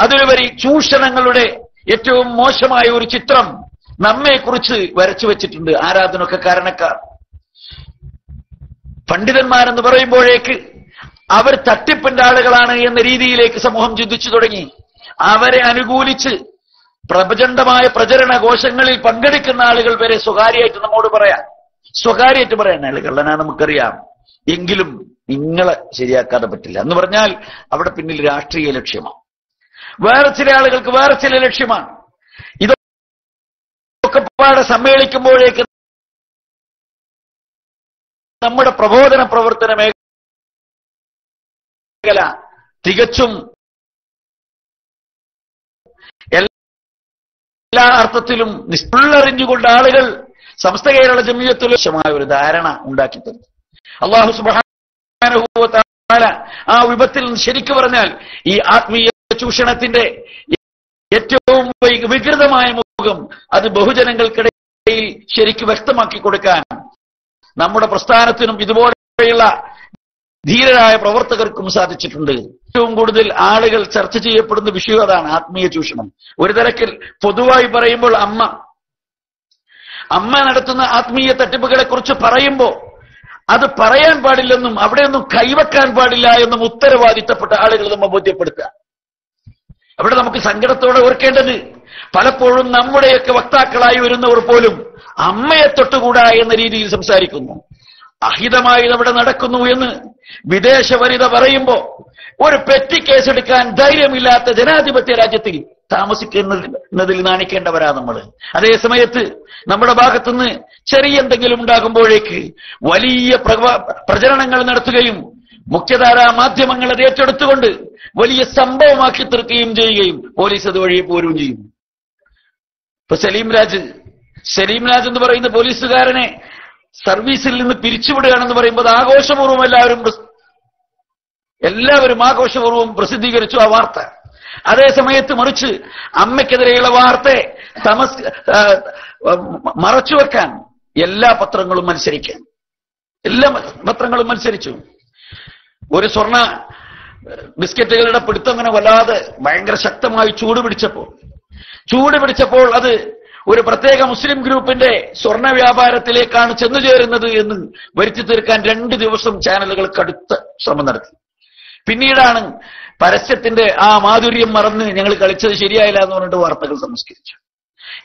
അതിലുപരി ചൂഷണങ്ങളുടെ ഏറ്റവും മോശമായ ഒരു ചിത്രം നമ്മെക്കുറിച്ച് വരച്ചു വെച്ചിട്ടുണ്ട്. ആരാധനൊക്കെ കാരണക്കാർ പണ്ഡിതന്മാരെന്ന് പറയുമ്പോഴേക്ക് അവർ തട്ടിപ്പിന്റെ ആളുകളാണ് എന്ന രീതിയിലേക്ക് സമൂഹം ചിന്തിച്ചു തുടങ്ങി. അവരെ അനുകൂലിച്ച് പ്രചണ്ഡമായ പ്രചരണ ഘോഷങ്ങളിൽ പങ്കെടുക്കുന്ന ആളുകൾ വരെ സ്വകാര്യമായിട്ട് നമ്മോട് സ്വകാര്യമായിട്ട് പറയാൻ ആളുകളാണ് നമുക്കറിയാം. എങ്കിലും നിങ്ങളെ ശരിയാക്കാതെ പറ്റില്ല എന്ന് പറഞ്ഞാൽ അവിടെ പിന്നിൽ രാഷ്ട്രീയ ലക്ഷ്യമാണ്. വേറെ ചില ആളുകൾക്ക് വേറെ ചില ലക്ഷ്യമാണ്. ഇതൊക്കെ പാടെ സമ്മേളിക്കുമ്പോഴേക്ക് നമ്മുടെ പ്രബോധന പ്രവർത്തന മേഖല തികച്ചും എല്ലാ അർത്ഥത്തിലും നിസ്തുള്ളറിഞ്ഞുകൊണ്ട് ആളുകൾ സമസ്ത കേരള ജമിയത്തുൽ ഉലമ ഒരു ധാരണ ഉണ്ടാക്കി തന്നു. അല്ലാഹു സുബ്ഹാനഹു വ തആല ആ വിപത്തിൽ ശരിക്കു പറഞ്ഞാൽ ഈ ആത്മീയ ചൂഷണത്തിന്റെ ഏറ്റവും വികൃതമായ മുഖം അത് ബഹുജനങ്ങൾക്കിടയിൽ ശരിക്കും വ്യക്തമാക്കി കൊടുക്കാൻ നമ്മുടെ പ്രസ്ഥാനത്തിനും ഇതുപോലെയുള്ള ധീരരായ പ്രവർത്തകർക്കും സാധിച്ചിട്ടുണ്ട്. ഏറ്റവും കൂടുതൽ ആളുകൾ ചർച്ച ചെയ്യപ്പെടുന്ന വിഷയം അതാണ്, ആത്മീയ ചൂഷണം. ഒരു തരത്തിൽ പൊതുവായി പറയുമ്പോൾ അമ്മ നടത്തുന്ന ആത്മീയ തട്ടിപ്പുകളെ കുറിച്ച് പറയുമ്പോൾ അത് പറയാൻ പാടില്ലെന്നും അവിടെയൊന്നും കൈവെക്കാൻ പാടില്ല എന്നും ഉത്തരവാദിത്തപ്പെട്ട ആളുകൾ നമ്മൾ ബോധ്യപ്പെടുത്തുക. അവിടെ നമുക്ക് സങ്കടത്തോടെ ഓർക്കേണ്ടത്, പലപ്പോഴും നമ്മുടെയൊക്കെ വക്താക്കളായി വരുന്നവർ പോലും അമ്മയെ തൊട്ടുകൂടാ എന്ന രീതിയിൽ സംസാരിക്കുന്നു. അഹിതമായി അവിടെ നടക്കുന്നു എന്ന് വിദേശ വനിത പറയുമ്പോ ഒരു പെറ്റി കേസെടുക്കാൻ ധൈര്യമില്ലാത്ത ജനാധിപത്യ രാജ്യത്തിൽ താമസിക്കുന്നതിൽ നാണിക്കേണ്ടവരാ നമ്മൾ. അതേ സമയത്ത് നമ്മുടെ ഭാഗത്തുനിന്ന് ചെറിയ എന്തെങ്കിലും ഉണ്ടാകുമ്പോഴേക്ക് വലിയ പ്രചരണങ്ങൾ നടത്തുകയും മുഖ്യധാരാ മാധ്യമങ്ങൾ അത് ഏറ്റെടുത്തുകൊണ്ട് വലിയ സംഭവമാക്കി തീർക്കുകയും ചെയ്യുകയും പോലീസ് അതുവഴി പോരുകയും ചെയ്യും. ഇപ്പൊ സലീം രാജ് എന്ന് പറയുന്ന പോലീസുകാരനെ സർവീസിൽ നിന്ന് പിരിച്ചുവിടുകയാണെന്ന് പറയുമ്പോൾ ആഘോഷപൂർവ്വം എല്ലാവരും ആഘോഷപൂർവ്വം പ്രസിദ്ധീകരിച്ചു ആ വാർത്ത. അതേ സമയത്ത് മറിച്ച് അമ്മയ്ക്കെതിരെയുള്ള വാർത്തയെ മറച്ചുവെക്കാൻ എല്ലാ പത്രങ്ങളും മത്സരിച്ചു. ഒരു സ്വർണ്ണ ബിസ്ക്കറ്റുകളുടെ പിടുത്തം അങ്ങനെ വല്ലാതെ ഭയങ്കര ശക്തമായി ചൂട് പിടിച്ചപ്പോൾ അത് ഒരു പ്രത്യേക മുസ്ലിം ഗ്രൂപ്പിന്റെ സ്വർണ്ണ വ്യാപാരത്തിലേക്കാണ് ചെന്നു ചേരുന്നത് എന്ന് വരുത്തി തീർക്കാൻ 2 ദിവസം ചാനലുകൾ കടുത്ത ശ്രമം നടത്തി. പിന്നീടാണ് പരസ്യത്തിന്റെ ആ മാധുര്യം മറന്ന് ഞങ്ങൾ കളിച്ചത് ശരിയായില്ല എന്ന് പറഞ്ഞിട്ട് വാർത്തകൾ സംസ്കരിച്ചു.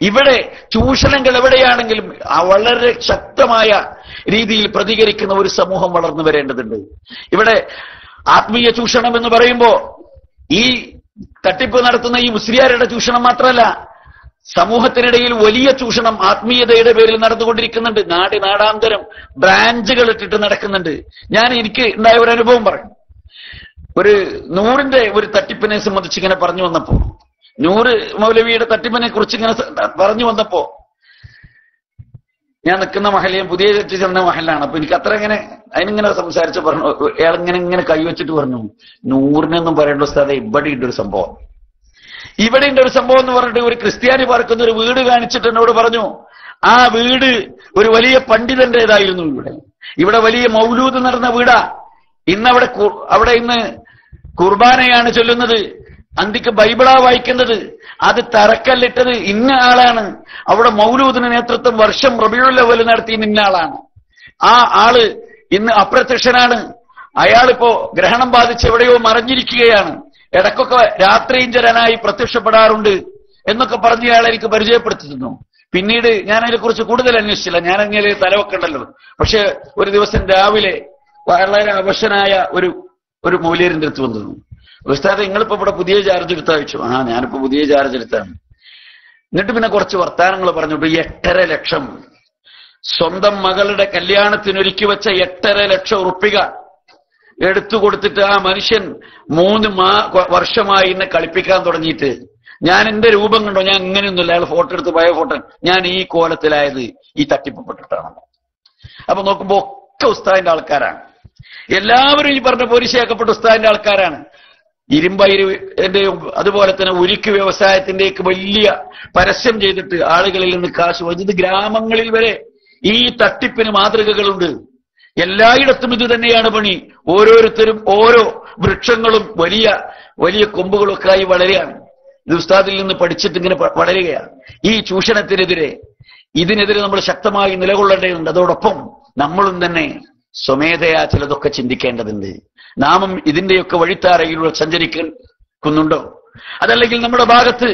ഇവിടെ ചൂഷണങ്ങൾ എവിടെയാണെങ്കിലും വളരെ ശക്തമായ രീതിയിൽ പ്രതികരിക്കുന്ന ഒരു സമൂഹം വളർന്നു വരേണ്ടതുണ്ട്. ഇവിടെ ആത്മീയ ചൂഷണം എന്ന് പറയുമ്പോ ഈ തട്ടിപ്പ് നടത്തുന്ന ഈ മുസ്ലിയാരുടെ ചൂഷണം മാത്രമല്ല, സമൂഹത്തിനിടയിൽ വലിയ ചൂഷണം ആത്മീയതയുടെ പേരിൽ നടന്നുകൊണ്ടിരിക്കുന്നുണ്ട്. നാടാന്തരം ബ്രാഞ്ചുകൾ ഇട്ടിട്ട് നടക്കുന്നുണ്ട്. എനിക്ക് ഉണ്ടായ ഒരു അനുഭവം പറയും. ഒരു നൂറിന്റെ ഒരു തട്ടിപ്പിനെ സംബന്ധിച്ച് ഇങ്ങനെ പറഞ്ഞു വന്നപ്പോ, നൂറ് മൗലവിയുടെ തട്ടിപ്പിനെ കുറിച്ച് ഇങ്ങനെ പറഞ്ഞു വന്നപ്പോ, ഞാൻ നിൽക്കുന്ന മഹല്യം പുതിയ ചെന്ന മഹലാണ്. അപ്പൊ എനിക്ക് അത്ര അതിനിങ്ങനെ സംസാരിച്ച് പറഞ്ഞു, ഇങ്ങനെ കൈവച്ചിട്ട് പറഞ്ഞു, നൂറിനൊന്നും പറയേണ്ട ഉസ്താദേ, ഇവിടെ ഉണ്ട് ഒരു സംഭവം എന്ന് പറഞ്ഞിട്ട് ഒരു ക്രിസ്ത്യാനി പാർക്കുന്ന ഒരു വീട് കാണിച്ചിട്ട് എന്നോട് പറഞ്ഞു, ആ വീട് ഒരു വലിയ പണ്ഡിതന്റേതായിരുന്നു. ഇവിടെ വലിയ മൗലൂദ് നടന്ന വീടാ. അവിടെ ഇന്ന് കുർബാനയാണ് ചൊല്ലുന്നത്, അന്തിക്ക് ബൈബിളാ വായിക്കുന്നത്. അത് തറക്കല്ലിട്ടത് ഇന്ന ആളാണ്. അവിടെ മൗലൂദിന് നേതൃത്വം വർഷം റബീഉൽ അവ്വൽ നടത്തി ഇന്ന ആളാണ്. ആ ആള് ഇന്ന് അപ്രത്യക്ഷനാണ്. അയാളിപ്പോ ഗ്രഹണം ബാധിച്ച് എവിടെയോ മറഞ്ഞിരിക്കുകയാണ്. ഇടക്കൊക്കെ രാത്രിഞ്ചരനായി പ്രത്യക്ഷപ്പെടാറുണ്ട് എന്നൊക്കെ പറഞ്ഞ അയാളെ എനിക്ക് പരിചയപ്പെടുത്തുന്നു. പിന്നീട് ഞാൻ അതിനെക്കുറിച്ച് കൂടുതൽ അന്വേഷിച്ചില്ല. ഞാൻ അങ്ങനെ തലവെക്കണ്ടല്ലോ. പക്ഷെ ഒരു ദിവസം രാവിലെ വളരെ അവശനായ ഒരു മൂല്യരിന്റെ അടുത്ത് വന്നു. ഉസ്താദ്, നിങ്ങളിപ്പോ ഇവിടെ പുതിയ ചാർജ് എടുത്താ വെച്ചു. ഞാനിപ്പോ പുതിയ ചാർജ് എടുത്താണ്. എന്നിട്ട് പിന്നെ കുറച്ച് വർത്താനങ്ങൾ പറഞ്ഞിട്ട് 8.5 ലക്ഷം സ്വന്തം മകളുടെ കല്യാണത്തിനൊരുക്കി വെച്ച 8.5 ലക്ഷം ഉറുപ്പിക എടുത്തു കൊടുത്തിട്ട് ആ മനുഷ്യൻ 3 വർഷമായി എന്നെ കളിപ്പിക്കാൻ തുടങ്ങിയിട്ട്, ഞാൻ എന്റെ രൂപം കണ്ടോ, ഞാൻ ഇങ്ങനെയൊന്നുമില്ല. അയാൾ ഫോട്ടോ എടുത്ത് പഴയ ഫോട്ടോ, ഞാൻ ഈ കോലത്തിലായത് ഈ തട്ടിപ്പപ്പെട്ടിട്ടാണ്. അപ്പൊ നോക്കുമ്പോ ഒക്കെ ഉസ്താദിന്റെ ആൾക്കാരാണ്. എല്ലാവരും ഈ പറഞ്ഞ പോലീശയാക്കപ്പെട്ട ഉസ്താദിന്റെ ആൾക്കാരാണ്. ഇരുമ്പയിരുന്റെയും അതുപോലെ തന്നെ ഉരുക്ക് വ്യവസായത്തിന്റെയൊക്കെ വലിയ പരസ്യം ചെയ്തിട്ട് ആളുകളിൽ നിന്ന് കാശ് വൈദ്യുതി. ഗ്രാമങ്ങളിൽ വരെ ഈ തട്ടിപ്പിന് മാതൃകകളുണ്ട്. എല്ലായിടത്തും ഇത് തന്നെയാണ് പണി. ഓരോരുത്തരും ഓരോ വൃക്ഷങ്ങളും വലിയ വലിയ കൊമ്പുകളൊക്കെ ആയി വളരുകയാണ്. ഇത് ഉസ്താദിൽ നിന്ന് പഠിച്ചിട്ട് ഇങ്ങനെ വളരുകയാണ്. ഈ ചൂഷണത്തിനെതിരെ ഇതിനെതിരെ നമ്മൾ ശക്തമായി നിലകൊള്ളേണ്ടതുണ്ട്. അതോടൊപ്പം നമ്മളും തന്നെ സ്വമേധയാ ചിലതൊക്കെ ചിന്തിക്കേണ്ടതുണ്ട്. നാമും ഇതിന്റെയൊക്കെ വഴിത്താരയിലൂടെ സഞ്ചരിക്കുന്നുണ്ടോ? അതല്ലെങ്കിൽ നമ്മുടെ ഭാഗത്ത്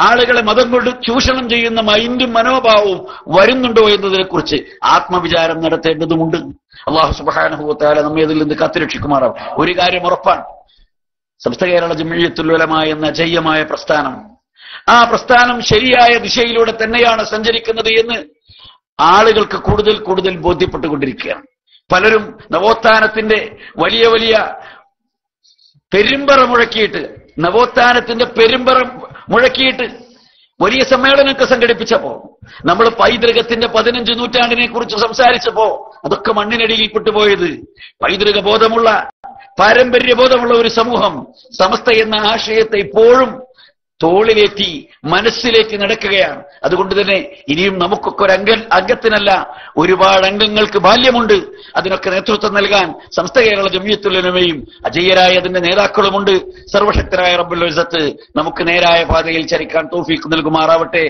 ആളുകളെ മതം കൊണ്ട് ചൂഷണം ചെയ്യുന്ന മൈൻഡും മനോഭാവവും വരുന്നുണ്ടോ എന്നതിനെ കുറിച്ച് ആത്മവിചാരം നടത്തേണ്ടതുമുണ്ട്. അല്ലാഹു സുബ്ഹാനഹു വ തആല നമ്മെ ഇതിൽ നിന്ന് കാത്തുരക്ഷിക്കുമാറാവും. ഒരു കാര്യം ഉറപ്പാണ്, സമസ്ത കേരള ജംഇയ്യത്തുൽ ഉലമ എന്ന ജയ്യമായ പ്രസ്ഥാനം, ആ പ്രസ്ഥാനം ശരിയായ ദിശയിലൂടെ തന്നെയാണ് സഞ്ചരിക്കുന്നത് എന്ന് ആളുകൾക്ക് കൂടുതൽ കൂടുതൽ ബോധ്യപ്പെട്ടുകൊണ്ടിരിക്കുകയാണ്. പലരും നവോത്ഥാനത്തിന്റെ വലിയ വലിയ പെരുമ്പറ മുഴക്കിയിട്ട് വലിയ സമ്മേളനമൊക്കെ സംഘടിപ്പിച്ചപ്പോ, നമ്മൾ പൈതൃകത്തിന്റെ 15 നൂറ്റാണ്ടിനെ കുറിച്ച് സംസാരിച്ചപ്പോ അതൊക്കെ മണ്ണിനടിയിൽ പോയത്. പൈതൃക ബോധമുള്ള, പാരമ്പര്യബോധമുള്ള ഒരു സമൂഹം സമസ്ത എന്ന ആശയത്തെ ഇപ്പോഴും തോളിലേറ്റി മനസ്സിലേക്ക് നടക്കുകയാണ്. അതുകൊണ്ട് തന്നെ ഇനിയും നമുക്കൊക്കെ ഒരു അംഗത്തിനല്ല, ഒരുപാട് അംഗങ്ങൾക്ക് ബാല്യമുണ്ട്. അതിനൊക്കെ നേതൃത്വം നൽകാൻ സമസ്ത കേരള ജംഇയ്യത്തുൽ ഉലമയും അജയ്യരായ അതിന്റെ നേതാക്കളുമുണ്ട്. സർവശക്തരായ റബ്ബുൽ ഇസ്സത്ത് നമുക്ക് നേരായ പാതയിൽ ചരിക്കാൻ തൗഫീഖ് നൽകുമാറാവട്ടെ.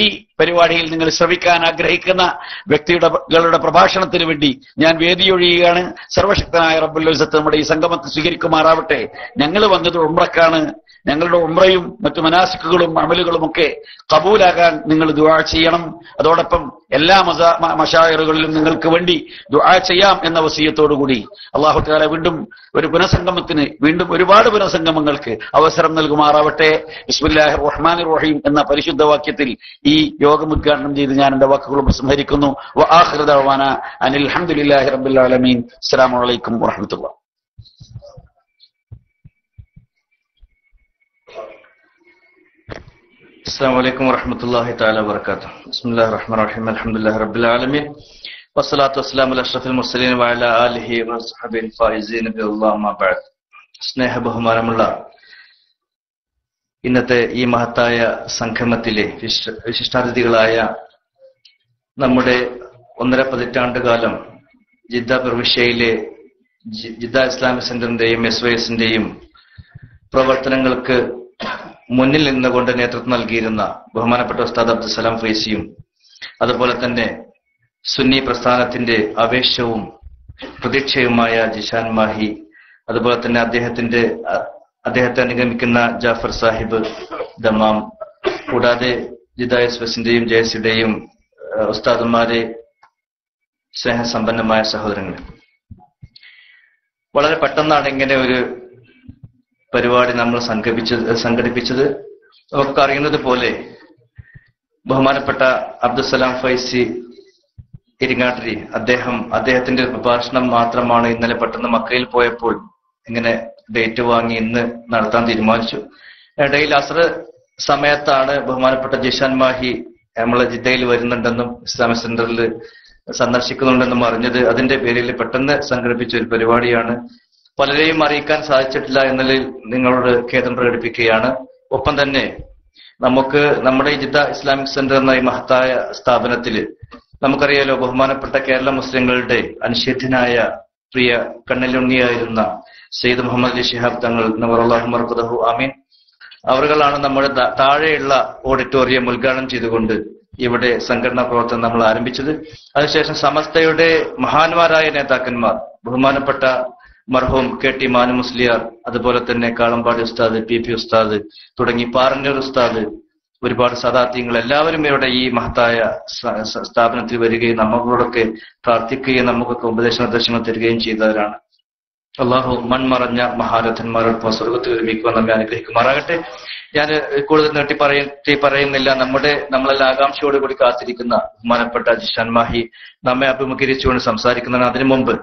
ഈ പരിപാടിയിൽ നിങ്ങൾ ശ്രവിക്കാൻ ആഗ്രഹിക്കുന്ന വ്യക്തികളുടെ പ്രഭാഷണത്തിന് വേണ്ടി ഞാൻ വേദിയൊഴിയുകയാണ്. സർവശക്തനായ റബ്ബുൽ ഇസ്സത്ത് നമ്മുടെ ഈ സംഗമത്തെ സ്വീകരിക്കുമാറാവട്ടെ. ഞങ്ങൾ വന്നത് ഉംറക്കാണ്. ഞങ്ങളുടെ ഉംറയും മറ്റു മനാസിക്കുകളും അമലുകളും ഒക്കെ കബൂലാകാൻ നിങ്ങൾ ദുആ ചെയ്യണം. അതോടൊപ്പം എല്ലാ മശായിറുകളിലും നിങ്ങൾക്ക് വേണ്ടി ദുആ ചെയ്യാം എന്ന വസിയത്തോടുകൂടി അല്ലാഹു തആല വീണ്ടും ഒരു പുനഃസംഗമത്തിന്, വീണ്ടും ഒരുപാട് പുനഃസംഗമങ്ങൾക്ക് അവസരം നൽകുമാറാവട്ടെ. ബിസ്മില്ലാഹിർ റഹ്മാനിർ റഹീം എന്ന പരിശുദ്ധ വാക്യത്തിൽ ഈ യോഗം ഉദ്ഘാടനം ചെയ്ത് ഞാൻ എന്റെ വാക്കുകൾ ഉപസംഹരിക്കുന്നു. വ ആഖിറു ദഅവാന അനിൽ ഹംദുലില്ലാഹി റബ്ബിൽ ആലമീൻ. അസ്സലാമു അലൈക്കും വറഹ്മത്തുള്ളാഹി. السلام عليكم ورحمة الله تعالى وبركاته. بسم الله الرحمن الرحيم. الحمد لله رب العالمين والصلاة والسلام على أشرف المرسلين وعلى آله وصحبه الفائزين بالله ما بعد. സ്നേഹ ബഹുമാനമുള്ള ഇന്നത്തെ ഈ മഹത്തായ സംഗമത്തിലെ വിശിഷ്ടാതിഥികളായ നമ്മുടെ 1.5 പതിറ്റാണ്ടുകാലം ജിദ്ദ പ്രവിശ്യയിലെ ജിദ്ദ ഇസ്ലാമിക് സെന്ററിന്റെയും SYSന്റെയും പ്രവർത്തനങ്ങൾക്ക് മുന്നിൽ നിന്നുകൊണ്ട് നേതൃത്വം നൽകിയിരുന്ന ബഹുമാനപ്പെട്ട ഉസ്താദ് അബ്ദുസ്സലാം ഫൈസിയും, അതുപോലെ തന്നെ സുന്നി പ്രസ്ഥാനത്തിന്റെ ആവേശവും പ്രതീക്ഷയുമായ ജിഷാൻ മാഹി, അതുപോലെ തന്നെ അദ്ദേഹത്തെ അനുഗമിക്കുന്ന ജാഫർ സാഹിബ് ദമാം, കൂടാതെ ജിദ്ദ SYSന്റെയും JSയുടെയും ഉസ്താദുമാരെ, സ്നേഹസമ്പന്നമായ സഹോദരങ്ങൾ, വളരെ പെട്ടെന്നാണ് ഇങ്ങനെ ഒരു പരിപാടി നമ്മൾ സംഘടിപ്പിച്ചത്. നമുക്ക് അറിയുന്നത് പോലെ ബഹുമാനപ്പെട്ട അബ്ദുസ്സലാം ഫൈസി ഇരിങ്ങാട്ടിരി അദ്ദേഹത്തിന്റെ പ്രഭാഷണം മാത്രമാണ് ഇന്നലെ പെട്ടെന്ന് മക്കയിൽ പോയപ്പോൾ ഇങ്ങനെ ഡേറ്റ് വാങ്ങി ഇന്ന് നടത്താൻ തീരുമാനിച്ചു. ഇടയിൽ അസ്ർ സമയത്താണ് ബഹുമാനപ്പെട്ട ജിഷാൻ മാഹി നമ്മളെ ജിദ്ദയിൽ വരുന്നുണ്ടെന്നും ഇസ്ലാമിക് സെന്ററിൽ സന്ദർശിക്കുന്നുണ്ടെന്നും അറിഞ്ഞത്. അതിന്റെ പേരിൽ പെട്ടെന്ന് സംഘടിപ്പിച്ച ഒരു പരിപാടിയാണ്. പലരെയും അറിയിക്കാൻ സാധിച്ചിട്ടില്ല എന്നതിൽ നിങ്ങളോട് ഖേദം പ്രകടിപ്പിക്കുകയാണ്. ഒപ്പം തന്നെ നമുക്ക് നമ്മുടെ ജിദ്ദ ഇസ്ലാമിക് സെന്റർ എന്ന ഈ മഹത്തായ സ്ഥാപനത്തില് നമുക്കറിയാലോ, ബഹുമാനപ്പെട്ട കേരള മുസ്ലിങ്ങളുടെ അനിഷേധ്യനായ പ്രിയ കണ്ണിലുണ്ണിയായിരുന്ന സയ്യിദ് മുഹമ്മദ് അലി ശിഹാബ് തങ്ങൾ നവറല്ലാഹു മർഖദഹു ആമീൻ അവരുകളാണ് നമ്മുടെ താഴെയുള്ള ഓഡിറ്റോറിയം ഉദ്ഘാടനം ചെയ്തുകൊണ്ട് ഇവിടെ സംഘടനാ പ്രവർത്തനം നമ്മൾ ആരംഭിച്ചത്. അതിനുശേഷം സമസ്തയുടെ മഹാന്മാരായ നേതാക്കന്മാർ, ബഹുമാനപ്പെട്ട മർഹൂം KT മാനു മുസ്ലിയാർ, അതുപോലെ തന്നെ കാളമ്പാടി ഉസ്താദ്, PP ഉസ്താദ് തുടങ്ങി പാറന്നൂർ ഉസ്താദ്, ഒരുപാട് സദാത്യങ്ങൾ എല്ലാവരും ഇവിടെ ഈ മഹത്തായ സ്ഥാപനത്തിൽ വരികയും നമ്മളോടൊക്കെ പ്രാർത്ഥിക്കുകയും നമുക്കൊക്കെ ഉപദേശ നിർദ്ദേശങ്ങൾ തരികയും ചെയ്തവരാണ്. അള്ളാഹു മൺമറഞ്ഞ മഹാരഥന്മാരോടൊപ്പം സ്വർഗത്തിൽ ഒരുമിക്കുവാൻ നമ്മെ അനുഗ്രഹിക്കുമാറാകട്ടെ. ഞാൻ കൂടുതൽ നീട്ടി പറയുന്നില്ല. നമ്മളെല്ലാം ആകാംക്ഷയോടുകൂടി കാത്തിരിക്കുന്ന ബഹുമാനപ്പെട്ട ജിഷാൻ മാഹി നമ്മെ അഭിമുഖീകരിച്ചുകൊണ്ട് സംസാരിക്കുന്നതിന് അതിനു മുമ്പ്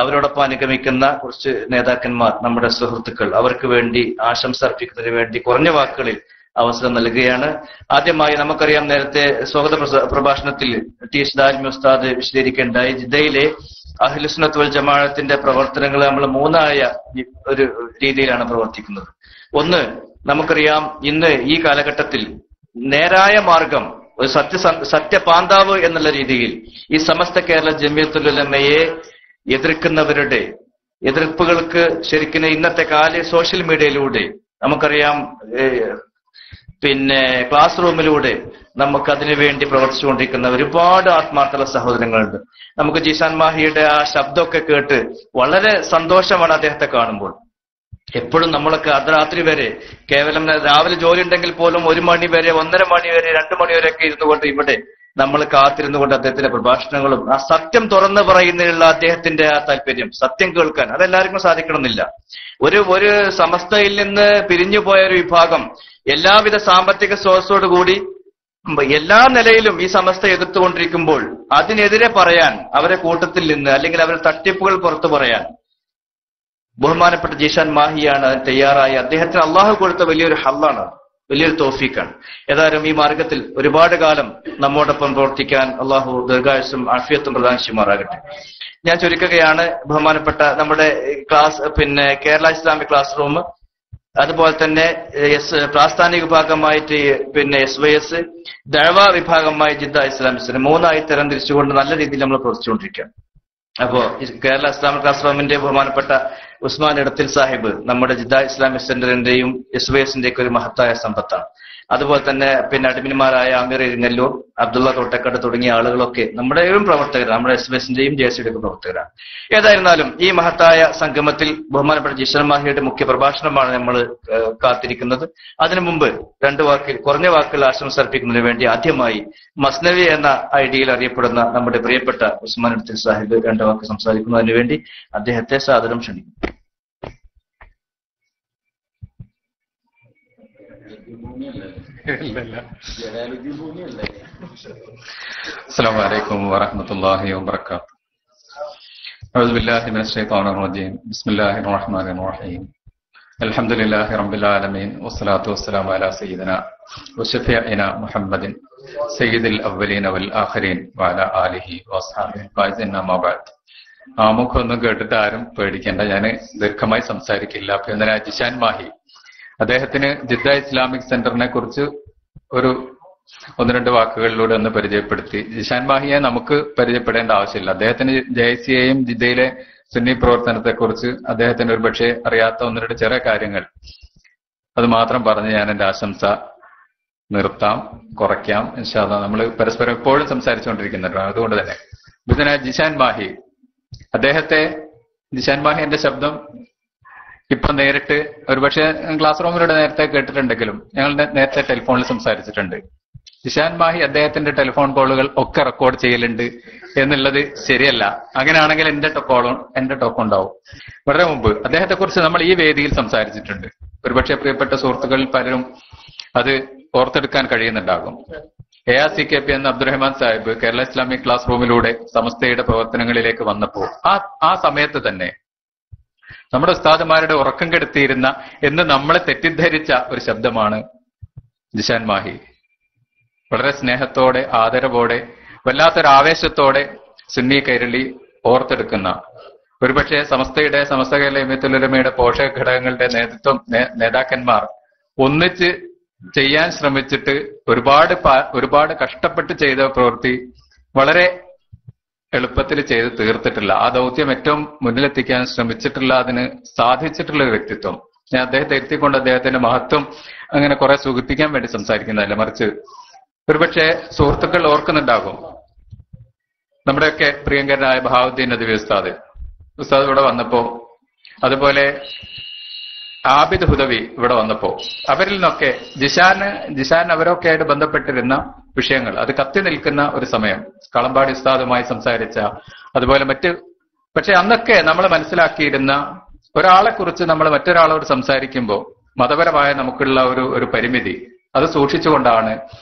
അവരോടൊപ്പം അനുഗമിക്കുന്ന കുറച്ച് നേതാക്കന്മാർ, നമ്മുടെ സുഹൃത്തുക്കൾ, അവർക്ക് വേണ്ടി ആശംസ അർപ്പിക്കുന്നതിന് വേണ്ടി കുറഞ്ഞ വാക്കുകളിൽ അവസരം നൽകുകയാണ്. ആദ്യമായി നമുക്കറിയാം, നേരത്തെ സ്വാഗത പ്രഭാഷണത്തിൽ TH ദാരിമി ഉസ്താദ് വിശദീകരിക്കേണ്ടായി. ജിദ്ദയിലെ അഹ്ലുസുന്നത്ത് വൽ ജമാഅത്തിന്റെ പ്രവർത്തനങ്ങൾ നമ്മൾ മൂന്നായ ഒരു രീതിയിലാണ് പ്രവർത്തിക്കുന്നത്. ഒന്ന്, നമുക്കറിയാം ഇന്ന് ഈ കാലഘട്ടത്തിൽ നേരായ മാർഗം, ഒരു സത്യപാന്താവ് എന്നുള്ള രീതിയിൽ ഈ സമസ്ത കേരള ജമിയത്തുൽ ഉലമയെ എതിർക്കുന്നവരുടെ എതിർപ്പുകൾക്ക് ശരിക്കും ഇന്നത്തെ സോഷ്യൽ മീഡിയയിലൂടെ നമുക്കറിയാം, ക്ലാസ് റൂമിലൂടെ നമുക്ക് അതിനു വേണ്ടി പ്രവർത്തിച്ചുകൊണ്ടിരിക്കുന്ന ഒരുപാട് ആത്മാർത്ഥ സഹോദരങ്ങളുണ്ട്. നമുക്ക് ജിഷാൻ മാഹിയുടെ ആ ശബ്ദമൊക്കെ കേട്ട് വളരെ സന്തോഷമാണ് അദ്ദേഹത്തെ കാണുമ്പോൾ. എപ്പോഴും നമ്മളൊക്കെ അർദ്ധരാത്രി വരെ, കേവലം രാവിലെ ജോലി ഉണ്ടെങ്കിൽ പോലും 1 മണി വരെ, 1:30 മണി വരെ, 2 മണി വരെയൊക്കെ ഇരുന്നു കൊണ്ട് ഇവിടെ നമ്മൾ കാത്തിരുന്നു കൊണ്ട് അദ്ദേഹത്തിന്റെ പ്രഭാഷണങ്ങളും ആ സത്യം തുറന്നു പറയുന്നതിനുള്ള അദ്ദേഹത്തിന്റെ ആ താല്പര്യം, സത്യം കേൾക്കാൻ അതെല്ലാവർക്കും സാധിക്കണമെന്നില്ല. ഒരു സമസ്തയിൽ നിന്ന് പിരിഞ്ഞുപോയ ഒരു വിഭാഗം എല്ലാവിധ സാമ്പത്തിക സ്രോതസ്സോടുകൂടി എല്ലാ നിലയിലും ഈ സമസ്ത എതിർത്തുകൊണ്ടിരിക്കുമ്പോൾ അതിനെതിരെ പറയാൻ, അവരെ കൂട്ടത്തിൽ നിന്ന് അല്ലെങ്കിൽ അവരുടെ തട്ടിപ്പുകൾ പുറത്തു പറയാൻ ബഹുമാനപ്പെട്ട ജിഷാൻ മാഹിയാണ് അതിന് തയ്യാറായി. അദ്ദേഹത്തിന് അള്ളാഹു കൊടുത്ത വലിയൊരു ഹള്ളാണ്, വലിയൊരു തൗഫീഖാണ്. ഏതായാലും ഈ മാർഗത്തിൽ ഒരുപാട് കാലം നമ്മോടൊപ്പം പ്രവർത്തിക്കാൻ അള്ളാഹു ദീർഘായുസ്സും ആഫിയത്തും പ്രദാനം ചെയ്യുമാറാകട്ടെ. ഞാൻ ചുരുക്കുകയാണ്. ബഹുമാനപ്പെട്ട നമ്മുടെ കേരള ഇസ്ലാമിക് ക്ലാസ് റൂം, അതുപോലെ തന്നെ പ്രാസ്ഥാനിക വിഭാഗമായിട്ട് SYS, ദഅവ വിഭാഗമായി ജിദ്ദ ഇസ്ലാമിക് സെന്റർ, 3ആയി തരംതിരിച്ചുകൊണ്ട് നല്ല രീതിയിൽ നമ്മൾ പ്രവർത്തിച്ചുകൊണ്ടിരിക്കുകയാണ്. അപ്പോ കേരള ഇസ്ലാമിക് ക്ലാസ് റൂമിന്റെ ബഹുമാനപ്പെട്ട ഉസ്മാൻ ഇടത്തിൽ സാഹിബ് നമ്മുടെ ജിദ്ദ ഇസ്ലാമിക് സെന്ററിന്റെയും SYSന്റെയൊക്കെ ഒരു മഹത്തായ സമ്പത്താണ്. അതുപോലെ തന്നെ അഡ്മിന്മാരായ ആമിർ ഇരിങ്ങല്ലൂർ, അബ്ദുള്ള തോട്ടക്കാട് തുടങ്ങിയ ആളുകളൊക്കെ നമ്മുടെയും പ്രവർത്തകരാണ്, നമ്മുടെ SYSന്റെയും JSയുടെയും പ്രവർത്തകരാണ്. ഏതായിരുന്നാലും ഈ മഹത്തായ സംഗമത്തിൽ ബഹുമാനപ്പെട്ട ജിഷാൻ മാഹിയുടെ മുഖ്യ പ്രഭാഷണമാണ് നമ്മൾ കാത്തിരിക്കുന്നത്. അതിനു മുമ്പ് കുറഞ്ഞ വാക്കുകൾ ആശംസ അർപ്പിക്കുന്നതിന് വേണ്ടി ആദ്യമായി മസ്നവി എന്ന ഐഡിയിൽ അറിയപ്പെടുന്ന നമ്മുടെ പ്രിയപ്പെട്ട ഉസ്മാൻ ഇടത്തിൽ സാഹിബ് 2 വാക്ക് സംസാരിക്കുന്നതിന് വേണ്ടി അദ്ദേഹത്തെ സാദരം ക്ഷണിക്കുന്നു. السلام عليكم ورحمة الله وبركاته. أعوذ بالله من الشيطان الرجيم. بسم الله الرحمن الرحيم. الحمد لله رب العالمين والصلاة والسلام على سيدنا وشفيعنا محمد سيد الأولين والآخرين وعلى آله وأصحابه فائزين ما بعد. ആമുഖമൊന്നും കേട്ടിട്ട് ആരും പേടിക്കേണ്ട, ഞാൻ ദീർഘമായി സംസാരിക്കില്ല. പിന്നെ ജിഷാൻ മാഹി, അദ്ദേഹത്തിന് ജിദ്ദ ഇസ്ലാമിക് സെന്ററിനെ കുറിച്ച് ഒരു 1-2 വാക്കുകളിലൂടെ ഒന്ന് പരിചയപ്പെടുത്തി. ജിഷാൻ മാഹിയെ നമുക്ക് പരിചയപ്പെടേണ്ട ആവശ്യമില്ല. അദ്ദേഹത്തിന് JSയെയും ജിദ്ദയിലെ സുന്നി പ്രവർത്തനത്തെക്കുറിച്ച് അദ്ദേഹത്തിന് ഒരു പക്ഷേ അറിയാത്ത 1-2 ചെറിയ കാര്യങ്ങൾ അത് മാത്രം പറഞ്ഞ് ഞാൻ എന്റെ ആശംസ നിർത്താം, കുറയ്ക്കാം. ഇൻഷാ അല്ലാഹ് നമ്മൾ പരസ്പരം എപ്പോഴും സംസാരിച്ചുകൊണ്ടിരിക്കുന്നുണ്ട്. അതുകൊണ്ട് തന്നെ പിന്നെ ജിഷാൻ മാഹി എന്റെ ശബ്ദം ഇപ്പൊ നേരിട്ട് ഒരുപക്ഷെ ക്ലാസ് റൂമിലൂടെ നേരത്തെ കേട്ടിട്ടുണ്ടെങ്കിലും ഞങ്ങൾ നേരത്തെ ടെലിഫോണിൽ സംസാരിച്ചിട്ടുണ്ട്. ജിഷാൻ മാഹി അദ്ദേഹത്തിന്റെ ടെലിഫോൺ കോളുകൾ ഒക്കെ റെക്കോർഡ് ചെയ്യലുണ്ട് എന്നുള്ളത് ശരിയല്ല. അങ്ങനെയാണെങ്കിൽ എന്റെ ടോക്ക് ഉണ്ടാവും. വളരെ മുമ്പ് അദ്ദേഹത്തെ കുറിച്ച് നമ്മൾ ഈ വേദിയിൽ സംസാരിച്ചിട്ടുണ്ട്. ഒരുപക്ഷെ പ്രിയപ്പെട്ട സുഹൃത്തുക്കളിൽ പലരും അത് ഓർത്തെടുക്കാൻ കഴിയുന്നുണ്ടാകും. ARCKP എന്ന അബ്ദുറഹ്മാൻ സാഹിബ് കേരള ഇസ്ലാമിക് ക്ലാസ് റൂമിലൂടെ സമസ്തയുടെ പ്രവർത്തനങ്ങളിലേക്ക് വന്നപ്പോൾ ആ സമയത്ത് തന്നെ നമ്മുടെ ഉസ്താദുമാരുടെ ഉറക്കം കെടുത്തിയിരുന്ന എന്ന് നമ്മളെ തെറ്റിദ്ധരിച്ച ഒരു ശബ്ദമാണ് ജിഷാൻ മാഹി. വളരെ സ്നേഹത്തോടെ, ആദരവോടെ, വല്ലാത്തൊരു ആവേശത്തോടെ സുന്നി കൈരളി ഓർത്തെടുക്കുന്ന, ഒരുപക്ഷെ സമസ്ത കേരള ജമിയത്തുൽ ഉലമയുടെ പോഷക ഘടകങ്ങളുടെ നേതാക്കന്മാർ ഒന്നിച്ച് ചെയ്യാൻ ശ്രമിച്ചിട്ട് ഒരുപാട് കഷ്ടപ്പെട്ട് ചെയ്ത പ്രവൃത്തി വളരെ എളുപ്പത്തിൽ ചെയ്ത് തീർത്തിട്ടില്ല. ആ ദൗത്യം ഏറ്റവും മുന്നിലെത്തിക്കാൻ ശ്രമിച്ചിട്ടുള്ള, അതിന് സാധിച്ചിട്ടുള്ള ഒരു വ്യക്തിത്വം. ഞാൻ അദ്ദേഹത്തെ എത്തിക്കൊണ്ട് അദ്ദേഹത്തിന്റെ മഹത്വം അങ്ങനെ കുറെ സൂചിപ്പിക്കാൻ വേണ്ടി സംസാരിക്കുന്നതല്ല, മറിച്ച് ഒരുപക്ഷെ സുഹൃത്തുക്കൾ ഓർക്കുന്നുണ്ടാകും, നമ്മുടെയൊക്കെ പ്രിയങ്കരനായ ബഹാവുദ്ദീൻ നദ്വി ഉസ്താദ് ഇവിടെ വന്നപ്പോ, അതുപോലെ ആബിദ് ഹുദവി ഇവിടെ വന്നപ്പോ, അവരിൽ നിന്നൊക്കെ ജിഷാൻ അവരൊക്കെ ആയിട്ട് ബന്ധപ്പെട്ടിരുന്ന വിഷയങ്ങൾ അത് കത്തി നിൽക്കുന്ന ഒരു സമയം, കളമ്പാടി ഉസ്താദുമായി സംസാരിച്ച, അതുപോലെ പക്ഷെ അന്നൊക്കെ നമ്മൾ മനസ്സിലാക്കിയിരുന്ന ഒരാളെ കുറിച്ച് നമ്മൾ മറ്റൊരാളോട് സംസാരിക്കുമ്പോൾ മതപരമായ നമുക്കുള്ള ഒരു പരിമിതി, അത് സൂക്ഷിച്ചുകൊണ്ടാണ്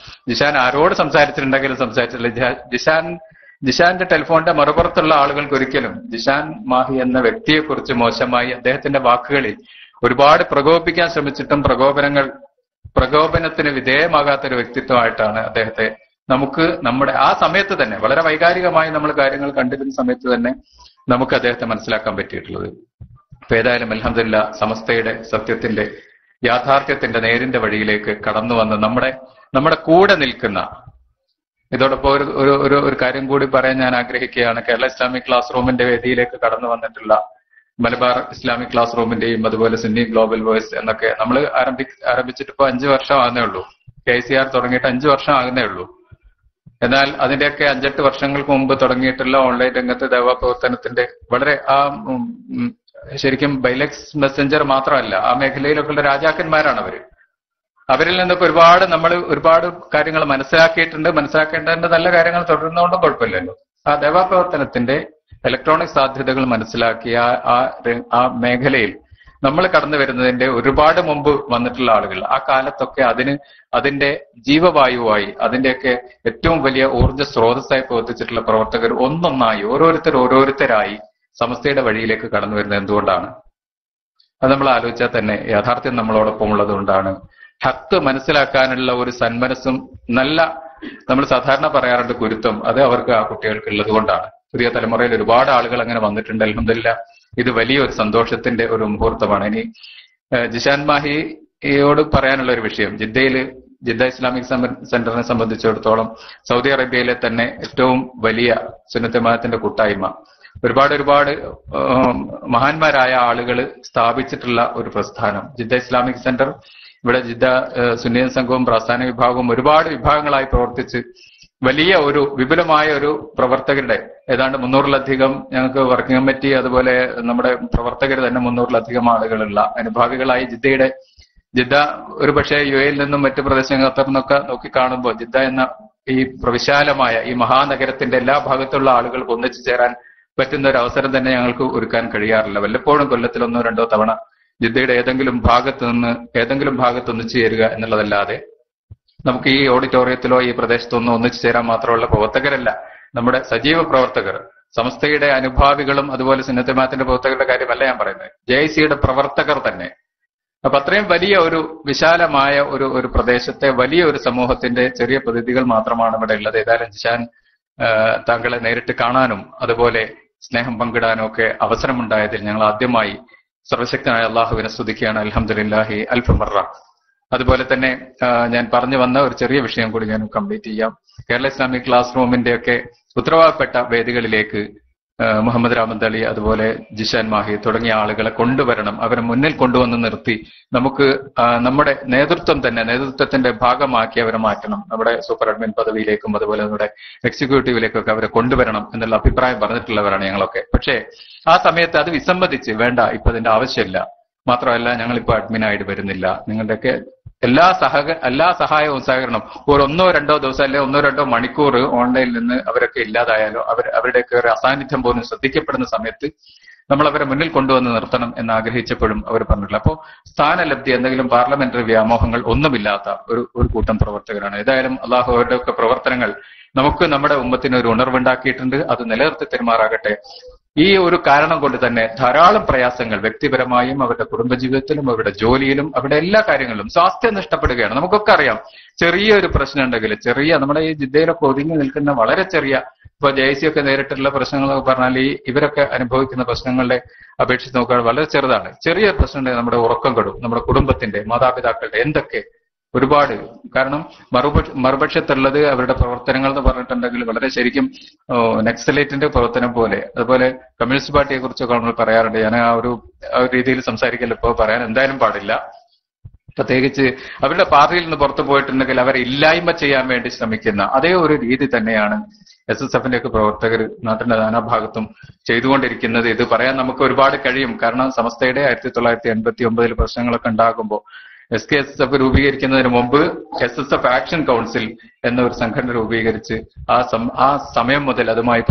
ജിഷാൻ ആരോട് സംസാരിച്ചിട്ടുണ്ടെങ്കിലും സംസാരിച്ചിട്ടില്ല. ജിഷാന്റെ ടെലിഫോണിന്റെ മറുപുറത്തുള്ള ആളുകൾക്ക് ഒരിക്കലും ജിഷാൻ മാഹി എന്ന വ്യക്തിയെക്കുറിച്ച് മോശമായി അദ്ദേഹത്തിന്റെ വാക്കുകളിൽ ഒരുപാട് പ്രകോപിപ്പിക്കാൻ ശ്രമിച്ചിട്ടും പ്രകോപനത്തിന് വിധേയമാകാത്ത ഒരു വ്യക്തിത്വമായിട്ടാണ് അദ്ദേഹത്തെ നമ്മുടെ ആ സമയത്ത് തന്നെ വളരെ വൈകാരികമായി നമ്മൾ കാര്യങ്ങൾ കണ്ടിരുന്ന സമയത്ത് തന്നെ നമുക്ക് അദ്ദേഹത്തെ മനസ്സിലാക്കാൻ പറ്റിയിട്ടുള്ളത്. അപ്പൊ ഏതായാലും അൽഹംദുലില്ലാ സമസ്തയുടെ സത്യത്തിന്റെ യാഥാർത്ഥ്യത്തിന്റെ നേരിന്റെ വഴിയിലേക്ക് കടന്നു വന്ന് നമ്മുടെ കൂടെ നിൽക്കുന്ന, ഇതോടൊപ്പം ഒരു കാര്യം കൂടി പറയാൻ ഞാൻ ആഗ്രഹിക്കുകയാണ്. കേരള ഇസ്ലാമിക് ക്ലാസ് റൂമിന്റെ വേദിയിലേക്ക് കടന്നു വന്നിട്ടുള്ള മലബാർ ഇസ്ലാമിക് ക്ലാസ് റൂമിന്റെയും അതുപോലെ സുന്നി ഗ്ലോബൽ വോയിസ് എന്നൊക്കെ നമ്മൾ ആരംഭിച്ചിട്ട് ഇപ്പൊ 5 വർഷം ആകുന്നേ ഉള്ളൂ. KCR തുടങ്ങിയിട്ട് 5 വർഷം ആകുന്നേ ഉള്ളൂ. എന്നാൽ അതിന്റെയൊക്കെ 5-8 വർഷങ്ങൾക്ക് മുമ്പ് തുടങ്ങിയിട്ടുള്ള ഓൺലൈൻ രംഗത്തെ ദേവാ പ്രവർത്തനത്തിന്റെ വളരെ ശരിക്കും ബൈലക്സ് മെസ്സഞ്ചർ മാത്രമല്ല, ആ മേഖലയിലൊക്കെയുള്ള രാജാക്കന്മാരാണ് അവരിൽ നിന്നൊക്കെ ഒരുപാട് കാര്യങ്ങൾ മനസ്സിലാക്കിയിട്ടുണ്ട്. മനസ്സിലാക്കേണ്ടതിന്റെ നല്ല കാര്യങ്ങൾ തുടരുന്നതുകൊണ്ടും കുഴപ്പമില്ലല്ലോ. ആ ദേവാ പ്രവർത്തനത്തിന്റെ ഇലക്ട്രോണിക് സാധ്യതകൾ മനസ്സിലാക്കിയ ആ മേഖലയിൽ നമ്മൾ കടന്നു വരുന്നതിന്റെ ഒരുപാട് മുമ്പ് വന്നിട്ടുള്ള ആളുകൾ, ആ കാലത്തൊക്കെ അതിന്റെ ജീവവായുവായി, അതിന്റെയൊക്കെ ഏറ്റവും വലിയ ഊർജ്ജ സ്രോതസ്സായി പ്രവർത്തിച്ചിട്ടുള്ള പ്രവർത്തകർ ഒന്നൊന്നായി ഓരോരുത്തരായി സമസ്തയുടെ വഴിയിലേക്ക് കടന്നു വരുന്നത് എന്തുകൊണ്ടാണ്? അത് നമ്മൾ ആലോചിച്ചാൽ തന്നെ യാഥാർത്ഥ്യം നമ്മളോടൊപ്പം ഉള്ളത് കൊണ്ടാണ്. ഹക്ക് മനസ്സിലാക്കാനുള്ള ഒരു സന്മനസ്സും നമ്മൾ സാധാരണ പറയാറുണ്ട് കുരുത്തം, അത് അവർക്ക് ആ കുട്ടികൾക്ക് ഉള്ളത് കൊണ്ടാണ്. പുതിയ തലമുറയിൽ ഒരുപാട് ആളുകൾ അങ്ങനെ വന്നിട്ടുണ്ട്. അൽഹംദുലില്ലാ ഇത് വലിയൊരു സന്തോഷത്തിന്റെ ഒരു മുഹൂർത്തമാണ്. ഇനി ജിഷാൻ മാഹിയോട് പറയാനുള്ള ഒരു വിഷയം, ജിദ്ദ ഇസ്ലാമിക് സെന്ററിനെ സംബന്ധിച്ചിടത്തോളം സൗദി അറേബ്യയിലെ തന്നെ ഏറ്റവും വലിയ സുന്നത്ത് ജമാഅത്തിന്റെ കൂട്ടായ്മ, ഒരുപാട് മഹാന്മാരായ ആളുകൾ സ്ഥാപിച്ചിട്ടുള്ള ഒരു പ്രസ്ഥാനം ജിദ്ദ ഇസ്ലാമിക് സെന്റർ. ഇവിടെ ജിദ്ദ സുന്നിയൻ സംഘവും പ്രസ്ഥാന വിഭാഗവും ഒരുപാട് വിഭാഗങ്ങളായി പ്രവർത്തിച്ച് വലിയ വിപുലമായ ഒരു പ്രവർത്തകരുടെ ഏതാണ്ട് 300-ലധികം ഞങ്ങൾക്ക് വർക്കിംഗ് കമ്മിറ്റി, അതുപോലെ നമ്മുടെ പ്രവർത്തകർ തന്നെ 300-ലധികം ആളുകളുള്ള അനുഭാവികളായി ജിദ്ദ ഒരുപക്ഷെ UAE നിന്നും മറ്റു പ്രദേശങ്ങൾ ഖത്തറിനൊക്കെ നോക്കി കാണുമ്പോൾ ജിദ്ദ എന്ന ഈ പ്രവിശാലമായ ഈ മഹാനഗരത്തിന്റെ എല്ലാ ഭാഗത്തുള്ള ആളുകൾക്ക് ഒന്നിച്ചു ചേരാൻ പറ്റുന്ന ഒരു അവസരം തന്നെ ഞങ്ങൾക്ക് ഒരുക്കാൻ കഴിയാറില്ല. വല്ലപ്പോഴും കൊല്ലത്തിൽ 1-2 തവണ ജിദ്ദയുടെ ഏതെങ്കിലും ഭാഗത്ത് ഒന്നിച്ചു ചേരുക എന്നുള്ളതല്ലാതെ നമുക്ക് ഈ ഓഡിറ്റോറിയത്തിലോ ഈ പ്രദേശത്തോ ഒന്നിച്ചു ചേരാൻ മാത്രമുള്ള പ്രവർത്തകരല്ല, നമ്മുടെ സജീവ പ്രവർത്തകർ, സമസ്തയുടെ അനുഭാവികളും അതുപോലെ സുന്നത്ത് ജമാഅത്തിന്റെ പ്രവർത്തകരുടെ കാര്യമല്ല ഞാൻ പറയുന്നത്, JIC-യുടെ പ്രവർത്തകർ തന്നെ. അപ്പൊ അത്രയും വലിയ ഒരു വിശാലമായ ഒരു പ്രദേശത്തെ വലിയ ഒരു സമൂഹത്തിന്റെ ചെറിയ പ്രതിനിധികൾ മാത്രമാണ് ഇവിടെ ഉള്ളത്. ഏതായാലും ജിഷാൻ താങ്കളെ നേരിട്ട് കാണാനും അതുപോലെ സ്നേഹം പങ്കിടാനും ഒക്കെ അവസരമുണ്ടായതിൽ ഞങ്ങൾ ആദ്യമായി സർവശക്തനായ അള്ളാഹുവിനെ സ്തുതിക്കുകയാണ്. അൽഹംദുലില്ലാഹി അൽഫമറ. അതുപോലെ തന്നെ ഞാൻ പറഞ്ഞു വന്ന ഒരു ചെറിയ വിഷയം കൂടി ഞാൻ കംപ്ലീറ്റ് ചെയ്യാം. കേരള ഇസ്ലാമിക് ക്ലാസ് റൂമിന്റെ ഒക്കെ ഉത്തരവാദപ്പെട്ട വേദികളിലേക്ക് മുഹമ്മദ് രാമദ് അലി അതുപോലെ ജിഷാൻ മാഹി തുടങ്ങിയ ആളുകളെ കൊണ്ടുവരണം, അവരെ മുന്നിൽ കൊണ്ടുവന്ന് നിർത്തി നമുക്ക് നമ്മുടെ നേതൃത്വത്തിന്റെ ഭാഗമാക്കി അവരെ മാറ്റണം. നമ്മുടെ സൂപ്പർ അഡ്മിൻ പദവിയിലേക്കും അതുപോലെ നമ്മുടെ എക്സിക്യൂട്ടീവിലേക്കൊക്കെ അവരെ കൊണ്ടുവരണം എന്നുള്ള അഭിപ്രായം പറഞ്ഞിട്ടുള്ളവരാണ് ഞങ്ങളൊക്കെ. പക്ഷേ ആ സമയത്ത് അത് വിസമ്മതിച്ച് വേണ്ട, ഇപ്പൊ അതിന്റെ ആവശ്യമില്ല, മാത്രമല്ല ഞങ്ങളിപ്പോ അഡ്മിനായിട്ട് വരുന്നില്ല, നിങ്ങളുടെയൊക്കെ എല്ലാ സഹായവും സഹകരണം ഒരു 1-2 ദിവസം അല്ലെങ്കിൽ 1-2 മണിക്കൂർ ഓൺലൈനിൽ നിന്ന് അവരൊക്കെ ഇല്ലാതായാലോ അവരുടെയൊക്കെ ഒരു അസാന്നിധ്യം പോലും ശ്രദ്ധിക്കപ്പെടുന്ന സമയത്ത് നമ്മൾ അവരെ മുന്നിൽ കൊണ്ടുവന്ന് നിർത്തണം എന്ന് ആഗ്രഹിച്ചപ്പോഴും അവർ പറഞ്ഞിട്ടില്ല. അപ്പോൾ സ്ഥാനലബ്ധി എന്തെങ്കിലും പാർലമെന്ററി വ്യാമോഹങ്ങൾ ഒന്നുമില്ലാത്ത ഒരു കൂട്ടം പ്രവർത്തകരാണ്. ഏതായാലും അള്ളാഹു അവരുടെയൊക്കെ പ്രവർത്തനങ്ങൾ നമുക്ക് നമ്മുടെ ഉമ്മത്തിന് ഒരു ഉണർവുണ്ടാക്കിയിട്ടുണ്ട്, അത് നിലനിർത്തി തെരുമാറാകട്ടെ. ഈ ഒരു കാരണം കൊണ്ട് തന്നെ ധാരാളം പ്രയാസങ്ങൾ വ്യക്തിപരമായും അവരുടെ കുടുംബജീവിതത്തിലും അവരുടെ ജോലിയിലും അവരുടെ എല്ലാ കാര്യങ്ങളിലും സ്വാസ്ഥ്യം നഷ്ടപ്പെടുകയാണ്. നമുക്കൊക്കെ അറിയാം, ചെറിയൊരു പ്രശ്നം ഉണ്ടെങ്കിൽ നമ്മുടെ ഈ ജിദ്ദയിലൊക്കെ ഒതുങ്ങി നിൽക്കുന്ന വളരെ ചെറിയ, ഇപ്പൊ JIC ഒക്കെ നേരിട്ടുള്ള പ്രശ്നങ്ങളൊക്കെ പറഞ്ഞാൽ ഇവരൊക്കെ അനുഭവിക്കുന്ന പ്രശ്നങ്ങളുടെ അപേക്ഷിച്ച് നോക്കുകയാണെങ്കിൽ വളരെ ചെറുതാണ്. ചെറിയ പ്രശ്നം ഉണ്ടെങ്കിൽ നമ്മുടെ ഉറക്കം കെടും, നമ്മുടെ കുടുംബത്തിന്റെ മാതാപിതാക്കളുടെ എന്തൊക്കെ ഒരുപാട്. കാരണം മറുപക്ഷത്തുള്ളത് അവരുടെ പ്രവർത്തനങ്ങൾ എന്ന് പറഞ്ഞിട്ടുണ്ടെങ്കിൽ വളരെ ശരിക്കും നക്സലേറ്റിന്റെ പ്രവർത്തനം പോലെ, അതുപോലെ കമ്മ്യൂണിസ്റ്റ് പാർട്ടിയെ കുറിച്ചൊക്കെ നമ്മൾ പറയാറുണ്ട്. ഞാൻ ആ ഒരു രീതിയിൽ സംസാരിക്കല്ലോ, ഇപ്പോൾ പറയാൻ എന്തായാലും പാടില്ല. പ്രത്യേകിച്ച് അവരുടെ പാർട്ടിയിൽ നിന്ന് പുറത്തു പോയിട്ടുണ്ടെങ്കിൽ അവരെ ഇല്ലായ്മ ചെയ്യാൻ വേണ്ടി ശ്രമിക്കുന്ന അതേ ഒരു രീതി തന്നെയാണ് SSF-ന്റെ ഒക്കെ പ്രവർത്തകർ നാട്ടിന്റെ നാനാഭാഗത്തും ചെയ്തുകൊണ്ടിരിക്കുന്നത്. ഇത് പറയാൻ നമുക്ക് ഒരുപാട് കഴിയും. കാരണം സമസ്തയുടെ 1989 പ്രശ്നങ്ങളൊക്കെ ഉണ്ടാകുമ്പോൾ SKSF രൂപീകരിക്കുന്നതിന് മുമ്പ് SSF ആക്ഷൻ കൗൺസിൽ എന്ന ഒരു സംഘടന രൂപീകരിച്ച് ആ സമയം മുതൽ അതുമായി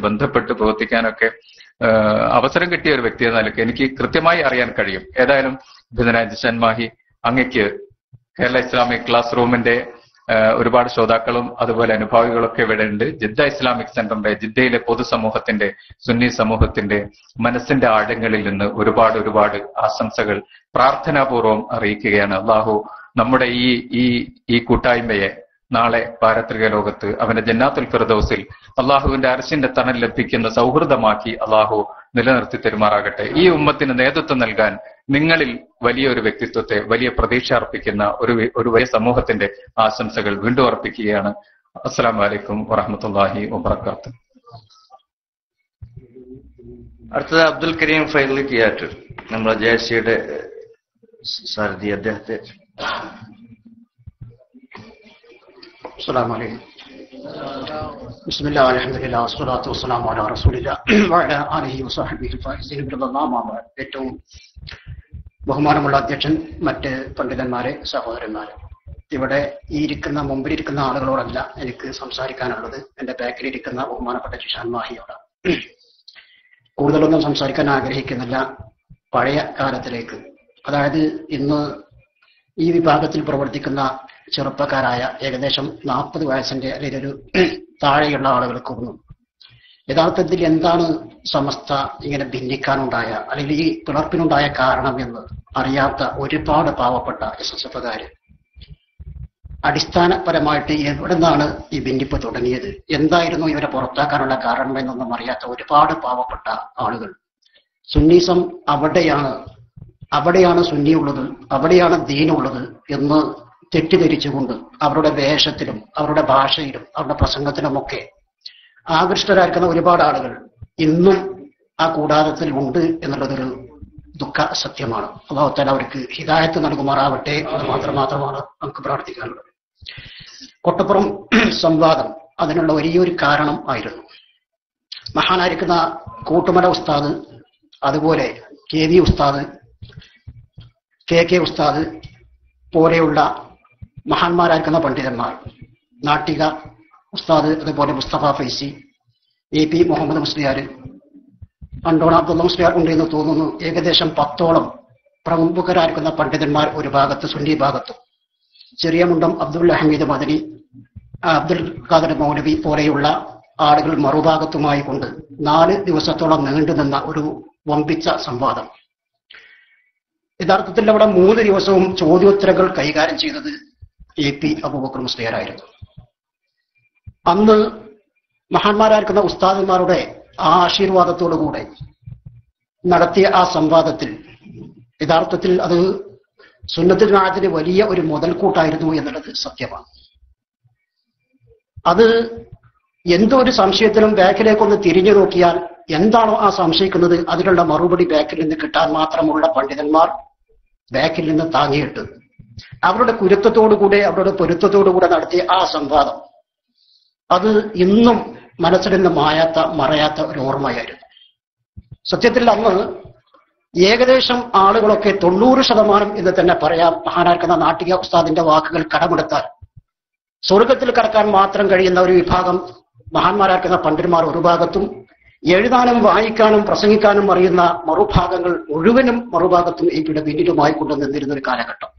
ബന്ധപ്പെട്ട് പ്രവർത്തിക്കാനൊക്കെ അവസരം കിട്ടിയ ഒരു വ്യക്തി എന്ന നിലയ്ക്ക് എനിക്ക് കൃത്യമായി അറിയാൻ കഴിയും. ഏതായാലും ജിഷൻ മാഹി, അങ്ങയ്ക്ക് കേരള ഇസ്ലാമിക് ക്ലാസ് റൂമിന്റെ ഒരുപാട് ശ്രോതാക്കളും അതുപോലെ അനുഭാവികളൊക്കെ ഇവിടെ ഉണ്ട്. ജിദ്ദ ഇസ്ലാമിക് സെന്ററിന്റെ, ജിദ്ദയിലെ പൊതുസമൂഹത്തിന്റെ, സുന്നി സമൂഹത്തിന്റെ മനസ്സിന്റെ ആഴങ്ങളിൽ നിന്ന് ഒരുപാട് ആശംസകൾ പ്രാർത്ഥനാപൂർവം അറിയിക്കുകയാണ്. അള്ളാഹു നമ്മുടെ ഈ കൂട്ടായ്മയെ നാളെ പാരത്രിക ലോകത്ത് അവന്റെ ജന്നാത്തുൽ ഫിർദൗസിൽ അള്ളാഹുവിന്റെ അർശിന്റെ തണൽ ലഭിക്കുന്ന സൗഹൃദമാക്കി അള്ളാഹു നിലനിർത്തി തെരുമാറാകട്ടെ. ഈ ഉമ്മത്തിന് നേതൃത്വം നൽകാൻ നിങ്ങളിൽ വലിയൊരു വ്യക്തിത്വത്തെ, വലിയ പ്രതീക്ഷ അർപ്പിക്കുന്ന ഒരു വലിയ സമൂഹത്തിന്റെ ആശംസകൾ വീണ്ടും അർപ്പിക്കുകയാണ്. അസ്സലാമു അലൈക്കും വറഹ്മത്തുള്ളാഹി വബറകാതുഹു. അടുത്തത് അബ്ദുൽ കരീം ഫൈലി കിയാറ്റൂർ, നമ്മളെ ജയശ്രീയുടെ സാരഥി, അദ്ദേഹത്തെ. السلام عليكم. بسم الله والحمد لله والصلاة والسلام على رسول الله وعلى آله وصحبه الفائزين برضا الله. ഏറ്റവും ബഹുമാനമുള്ള അധ്യക്ഷൻ, മറ്റ് പണ്ഡിതന്മാരെ, സഹോദരന്മാരെ, ഇവിടെ മുമ്പിലിരിക്കുന്ന ആളുകളോടല്ല എനിക്ക് സംസാരിക്കാനുള്ളത്, എന്റെ ബാക്കിലിരിക്കുന്ന ബഹുമാനപ്പെട്ട ജിഷാൻ മാഹിയോടാണ്. കൂടുതലൊന്നും സംസാരിക്കാൻ ആഗ്രഹിക്കുന്നില്ല. പഴയ കാലത്തിലേക്ക്, അതായത് ഇന്ന് ഈ വിഭാഗത്തിൽ പ്രവർത്തിക്കുന്ന ചെറുപ്പക്കാരായ ഏകദേശം 40 വയസ്സിന്റെ അല്ലെങ്കിൽ ഒരു താഴെയുള്ള ആളുകൾക്കൊന്നും യഥാർത്ഥത്തിൽ എന്താണ് സമസ്ത ഇങ്ങനെ ഭിന്നിക്കാനുണ്ടായ അല്ലെങ്കിൽ ഈ പിളർപ്പിനുണ്ടായ കാരണം എന്ന് അറിയാത്ത ഒരുപാട് പാവപ്പെട്ട SSF-കാര് അടിസ്ഥാനപരമായിട്ട് എവിടെ നിന്നാണ് ഈ ഭിന്നിപ്പ് തുടങ്ങിയത്, എന്തായിരുന്നു ഇവരെ പുറത്താക്കാനുള്ള കാരണം എന്നൊന്നും അറിയാത്ത ഒരുപാട് പാവപ്പെട്ട ആളുകൾ സുന്നീസം അവിടെയാണ് സുന്നിയുള്ളത്, അവിടെയാണ് ദീനുള്ളത് എന്ന് തെറ്റിദ്ധരിച്ചുകൊണ്ട് അവരുടെ വേഷത്തിലും അവരുടെ ഭാഷയിലും അവരുടെ പ്രസംഗത്തിലുമൊക്കെ ആകൃഷ്ടരായിരിക്കുന്ന ഒരുപാട് ആളുകൾ ഇന്നും ആ കൂടാരത്തിൽ ഉണ്ട് എന്നുള്ളതൊരു ദുഃഖ സത്യമാണ്. അല്ലാഹു തആല അവർക്ക് ഹിദായത്ത് നൽകുമാറാവട്ടെ എന്ന് മാത്രമാണ് നമുക്ക് പ്രാർത്ഥിക്കാനുള്ളത്. കൊട്ടപ്പുറം സംവാദം അതിനുള്ള വലിയൊരു കാരണം ആയിരുന്നു. മഹാനായിരിക്കുന്ന കൂട്ടുമല ഉസ്താദ്, അതുപോലെ KV ഉസ്താദ്, KK ഉസ്താദ് പോലെയുള്ള മഹാന്മാരായിരിക്കുന്ന പണ്ഡിതന്മാർ, നാട്ടിക ഉസ്താദ്, അതുപോലെ മുസ്തഫ ഫൈസി, AP മുഹമ്മദ് മുസ്ലിയാർ, അണ്ടോണ അബ്ദുള്ള മുസ്ലിയാർ ഉണ്ട് എന്ന് തോന്നുന്നു. ഏകദേശം 10ഓളം പ്രമുഖരായിരിക്കുന്ന പണ്ഡിതന്മാർ ഒരു ഭാഗത്ത്, സുന്നി ഭാഗത്തും, ചെറിയ മുണ്ടം അബ്ദുൽ ഹമീദ് മദനി, അബ്ദുൽ ഖാദർ മൗലവി പോലെയുള്ള ആളുകൾ മറുഭാഗത്തുമായി കൊണ്ട് 4 ദിവസത്തോളം നീണ്ടുനിന്ന ഒരു വമ്പിച്ച സംവാദം. യഥാർത്ഥത്തിൽ അവിടെ 3 ദിവസവും ചോദ്യോത്തരങ്ങൾ കൈകാര്യം ചെയ്തത് AP അബൂബക്കർ മുസ്ലിയാരായിരുന്നു. അന്ന് മഹാന്മാരായിരിക്കുന്ന ഉസ്താദന്മാരുടെ ആ ആശീർവാദത്തോടുകൂടെ നടത്തിയ ആ സംവാദത്തിൽ യഥാർത്ഥത്തിൽ അത് സുന്നത്തുൽ ജമാഅത്തിന് വലിയ ഒരു മുതൽക്കൂട്ടായിരുന്നു എന്നുള്ളത് സത്യമാണ്. അത് എന്തോ ഒരു സംശയത്തിലും ബാക്കിലേക്കൊന്ന് തിരിഞ്ഞു നോക്കിയാൽ എന്താണോ ആ സംശയിക്കുന്നത് അതിനുള്ള മറുപടി ബാക്കിൽ നിന്ന് കിട്ടാൻ മാത്രമുള്ള പണ്ഡിതന്മാർ ബാക്കിൽ നിന്ന് താങ്ങിയിട്ട് അവരുടെ കുരുത്തത്തോടുകൂടെ അവരുടെ പൊരുത്തത്തോടുകൂടെ നടത്തിയ ആ സംവാദം അത് ഇന്നും മനസ്സിൽ നിന്ന് മറയാത്ത ഒരു ഓർമ്മയായിരുന്നു. സത്യത്തിൽ അന്ന് ഏകദേശം ആളുകളൊക്കെ 90% എന്ന് തന്നെ പറയാം, മഹാനായിരിക്കുന്ന നാട്ടിക ഉസ്താദിന്റെ വാക്കുകൾ കടമെടുത്താൽ സ്വർഗത്തിൽ കടക്കാൻ മാത്രം കഴിയുന്ന ഒരു വിഭാഗം മഹാന്മാരാക്കുന്ന പണ്ഡിതന്മാർ ഒരു ഭാഗത്തും, എഴുതാനും വായിക്കാനും പ്രസംഗിക്കാനും അറിയുന്ന മറുഭാഗങ്ങൾ മുഴുവനും മറുഭാഗത്തും ഇവിടെ പിന്നിലുമായി കൊണ്ടുവന്നിരുന്ന ഒരു കാലഘട്ടം.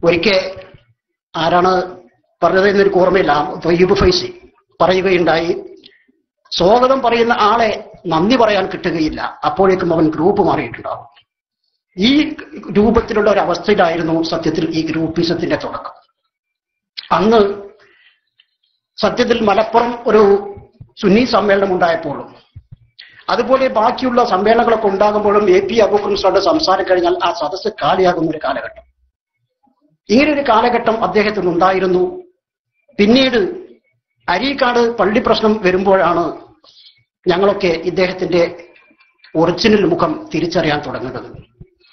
ഒരിക്കൽ ആരാണ് പറഞ്ഞത് എന്നൊരു ഓർമ്മയില്ല, തൊയ്യബ് ഫൈസി പറയുകയുണ്ടായി, സ്വാഗതം പറയുന്ന ആളെ നന്ദി പറയാൻ കിട്ടുകയില്ല, അപ്പോഴേക്കും അവൻ ഗ്രൂപ്പ് മാറിയിട്ടുണ്ടാവും. ഈ രൂപത്തിലുള്ള ഒരു അവസ്ഥയിലായിരുന്നു സത്യത്തിൽ ഈ ഗ്രൂപ്പിസത്തിന്റെ തുടക്കം. അന്ന് സത്യത്തിൽ മലപ്പുറം ഒരു സുന്നി സമ്മേളനം ഉണ്ടായപ്പോഴും അതുപോലെ ബാക്കിയുള്ള സമ്മേളനങ്ങളൊക്കെ ഉണ്ടാകുമ്പോഴും AP അബൂബക്കർ മുസ്ലിയാരുടെ സംസാരം കഴിഞ്ഞാൽ ആ സദസ്സ് കാലിയാകുന്ന ഒരു കാലഘട്ടം. ഇങ്ങനൊരു കാലഘട്ടം അദ്ദേഹത്തിന് ഉണ്ടായിരുന്നു. പിന്നീട് അരീക്കാട് പള്ളി പ്രശ്നം വരുമ്പോഴാണ് ഞങ്ങളൊക്കെ ഇദ്ദേഹത്തിന്റെ ഒറിജിനൽ മുഖം തിരിച്ചറിയാൻ തുടങ്ങുന്നത്.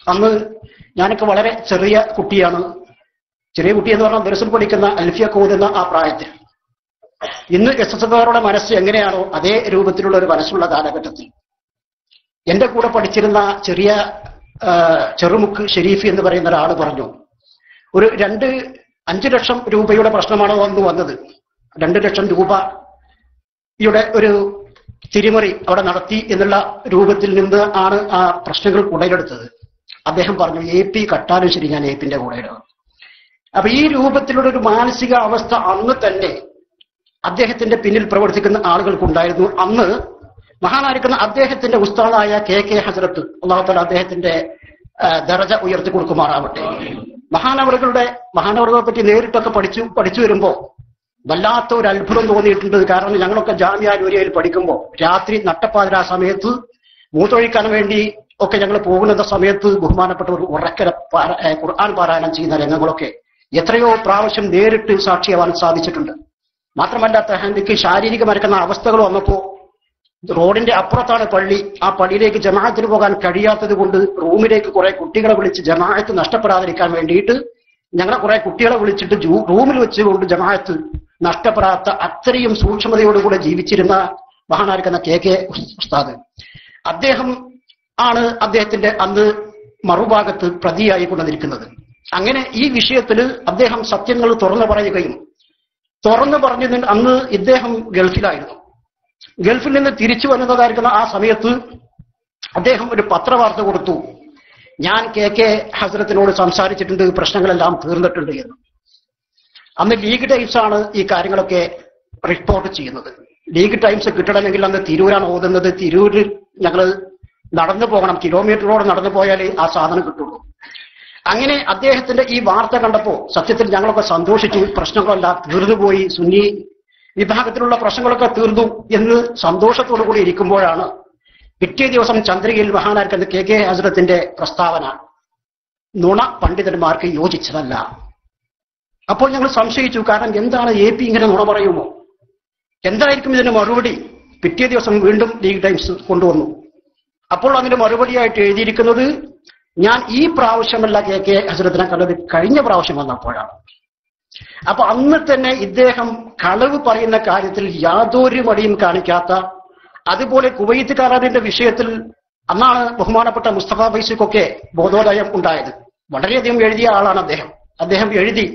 അന്ന് ഞാനൊക്കെ വളരെ ചെറിയ കുട്ടിയാണ്. ചെറിയ കുട്ടി എന്ന് പറഞ്ഞാൽ ദർസിൽ പഠിക്കുന്ന അൽഫിയ കോതുന്ന ആ പ്രായത്തിൽ. ഇന്ന് SSFകാരുടെ മനസ്സ് എങ്ങനെയാണോ അതേ രൂപത്തിലുള്ള ഒരു മനസ്സുള്ള കാലഘട്ടത്തിൽ എന്റെ കൂടെ പഠിച്ചിരുന്ന ചെറുമുക്ക് ഷെരീഫ് എന്ന് പറയുന്ന ഒരാൾ പറഞ്ഞു, ഒരു 5 ലക്ഷം രൂപയുടെ പ്രശ്നമാണ് വന്നത്. 2 ലക്ഷം രൂപയുടെ ഒരു തിരിമറി അവിടെ നടത്തി എന്നുള്ള രൂപത്തിൽ നിന്ന് ആണ് ആ പ്രശ്നങ്ങൾ ഉടലെടുത്തത്. അദ്ദേഹം പറഞ്ഞു, AP കട്ടാലും ശരി ഞാൻ APന്റെ കൂടെ ഇടാം. അപ്പൊ ഈ രൂപത്തിലുള്ള ഒരു മാനസിക അവസ്ഥ അന്ന് തന്നെ അദ്ദേഹത്തിന്റെ പിന്നിൽ പ്രവർത്തിക്കുന്ന ആളുകൾക്കുണ്ടായിരുന്നു. അന്ന് മഹാനായിരിക്കുന്ന അദ്ദേഹത്തിന്റെ ഉസ്താദായ KK ഹസ്രത്ത്, അല്ലാഹു തആല അദ്ദേഹത്തിന്റെ ദറജ ഉയർത്തി കൊടുക്കുമാറാവട്ടെ. മഹാനവറുകളെ പറ്റി നേരിട്ടൊക്കെ പഠിച്ചു വരുമ്പോ വല്ലാത്ത ഒരു അത്ഭുതം തോന്നിയിട്ടുണ്ട്. കാരണം ഞങ്ങളൊക്കെ ജാമിഅ നൂരിയയിൽ പഠിക്കുമ്പോൾ രാത്രി നട്ടപ്പാതിരാ സമയത്ത് മൂത്തൊഴിക്കാൻ വേണ്ടി ഒക്കെ ഞങ്ങൾ പോകുന്ന സമയത്ത് ബഹുമാനപ്പെട്ട ഒരു ഉറക്കര ഖുർആൻ പാരായണം ചെയ്യുന്ന രംഗങ്ങളൊക്കെ എത്രയോ പ്രാവശ്യം നേരിട്ട് സാക്ഷിയാവാൻ സാധിച്ചിട്ടുണ്ട്. മാത്രമല്ല തഹന്തിക്ക് ശാരീരികമരക്കുന്ന അവസ്ഥകൾ വന്നപ്പോ റോഡിന്റെ അപ്പുറത്താണ് പള്ളി. ആ പള്ളിയിലേക്ക് ജമാഅത്തിന് പോകാൻ കഴിയാത്തത് കൊണ്ട് റൂമിലേക്ക് കുറെ കുട്ടികളെ വിളിച്ച് ജമാഅത്ത് നഷ്ടപ്പെടാതിരിക്കാൻ വേണ്ടിയിട്ട് ഞങ്ങളെ കുറെ കുട്ടികളെ വിളിച്ചിട്ട് റൂമിൽ വെച്ചുകൊണ്ട് ജമാഅത്ത് നഷ്ടപ്പെടാത്ത അത്രയും സൂക്ഷ്മതയോടുകൂടെ ജീവിച്ചിരുന്ന മഹാനായിരിക്കുന്ന KK ഉസ്താദ്. അദ്ദേഹം ആണ് അദ്ദേഹത്തിന്റെ അന്ന് മറുഭാഗത്ത് പ്രതിയായി കൊണ്ടിരിക്കുന്നത്. അങ്ങനെ ഈ വിഷയത്തിൽ അദ്ദേഹം സത്യങ്ങൾ തുറന്നു പറയുകയും തുറന്നു പറഞ്ഞു. അന്ന് ഇദ്ദേഹം ഗൾഫിലായിരുന്നു. ഗൾഫിൽ നിന്ന് തിരിച്ചു വന്നതായിരിക്കുന്ന ആ സമയത്ത് അദ്ദേഹം ഒരു പത്രവാർത്ത കൊടുത്തു, ഞാൻ KK ഹസ്രത്തിനോട് സംസാരിച്ചിട്ടുണ്ട്, പ്രശ്നങ്ങളെല്ലാം തീർന്നിട്ടുണ്ട് എന്ന്. അന്ന് ലീഗ് ടൈംസ് ആണ് ഈ കാര്യങ്ങളൊക്കെ റിപ്പോർട്ട് ചെയ്യുന്നത്. ലീഗ് ടൈംസ് കിട്ടണമെങ്കിൽ അന്ന് തിരൂരാണ് ഓതുന്നത്. തിരൂരിൽ ഞങ്ങൾ നടന്നു പോകണം, കിലോമീറ്ററോട് നടന്നു പോയാലേ ആ സാധനം കിട്ടുള്ളൂ. അങ്ങനെ അദ്ദേഹത്തിന്റെ ഈ വാർത്ത കണ്ടപ്പോ സത്യത്തിൽ ഞങ്ങളൊക്കെ സന്തോഷിച്ചു. പ്രശ്നങ്ങളെല്ലാം തീർന്നുപോയി, സുന്നി വിഭാഗത്തിലുള്ള പ്രശ്നങ്ങളൊക്കെ തീർന്നു എന്ന് സന്തോഷത്തോടു കൂടി ഇരിക്കുമ്പോഴാണ് പിറ്റേ ദിവസം ചന്ദ്രികയിൽ മഹാനായിരിക്കുന്ന KK ഹസ്രത്തിന്റെ പ്രസ്താവന നുണ പണ്ഡിതന്മാർക്ക് യോജിച്ചതല്ല. അപ്പോൾ ഞങ്ങൾ സംശയിച്ചു, കാരണം എന്താണ് AP ഇങ്ങനെ നുണ പറയുമോ, എന്തായിരിക്കും ഇതിന്റെ മറുപടി? പിറ്റേ ദിവസം വീണ്ടും ലീഗ് ടൈംസ് കൊണ്ടുവന്നു. അപ്പോൾ അതിന്റെ മറുപടിയായിട്ട് എഴുതിയിരിക്കുന്നത്, ഞാൻ ഈ പ്രാവശ്യമല്ല KK ഹസ്രത്തിനെ കണ്ടത്, കഴിഞ്ഞ പ്രാവശ്യം വന്നപ്പോഴാണ്. അപ്പൊ അന്ന് തന്നെ ഇദ്ദേഹം കളവ് പറയുന്ന കാര്യത്തിൽ യാതൊരു മടിയും കാണിക്കാത്ത, അതുപോലെ കുവൈത്ത് കരാറിന്റെ വിഷയത്തിൽ അന്നാണ് ബഹുമാനപ്പെട്ട മുസ്തഫ ഫൈസിക്കൊക്കെ ബോധോദയം ഉണ്ടായത്. വളരെയധികം എഴുതിയ ആളാണ് അദ്ദേഹം. അദ്ദേഹം എഴുതി,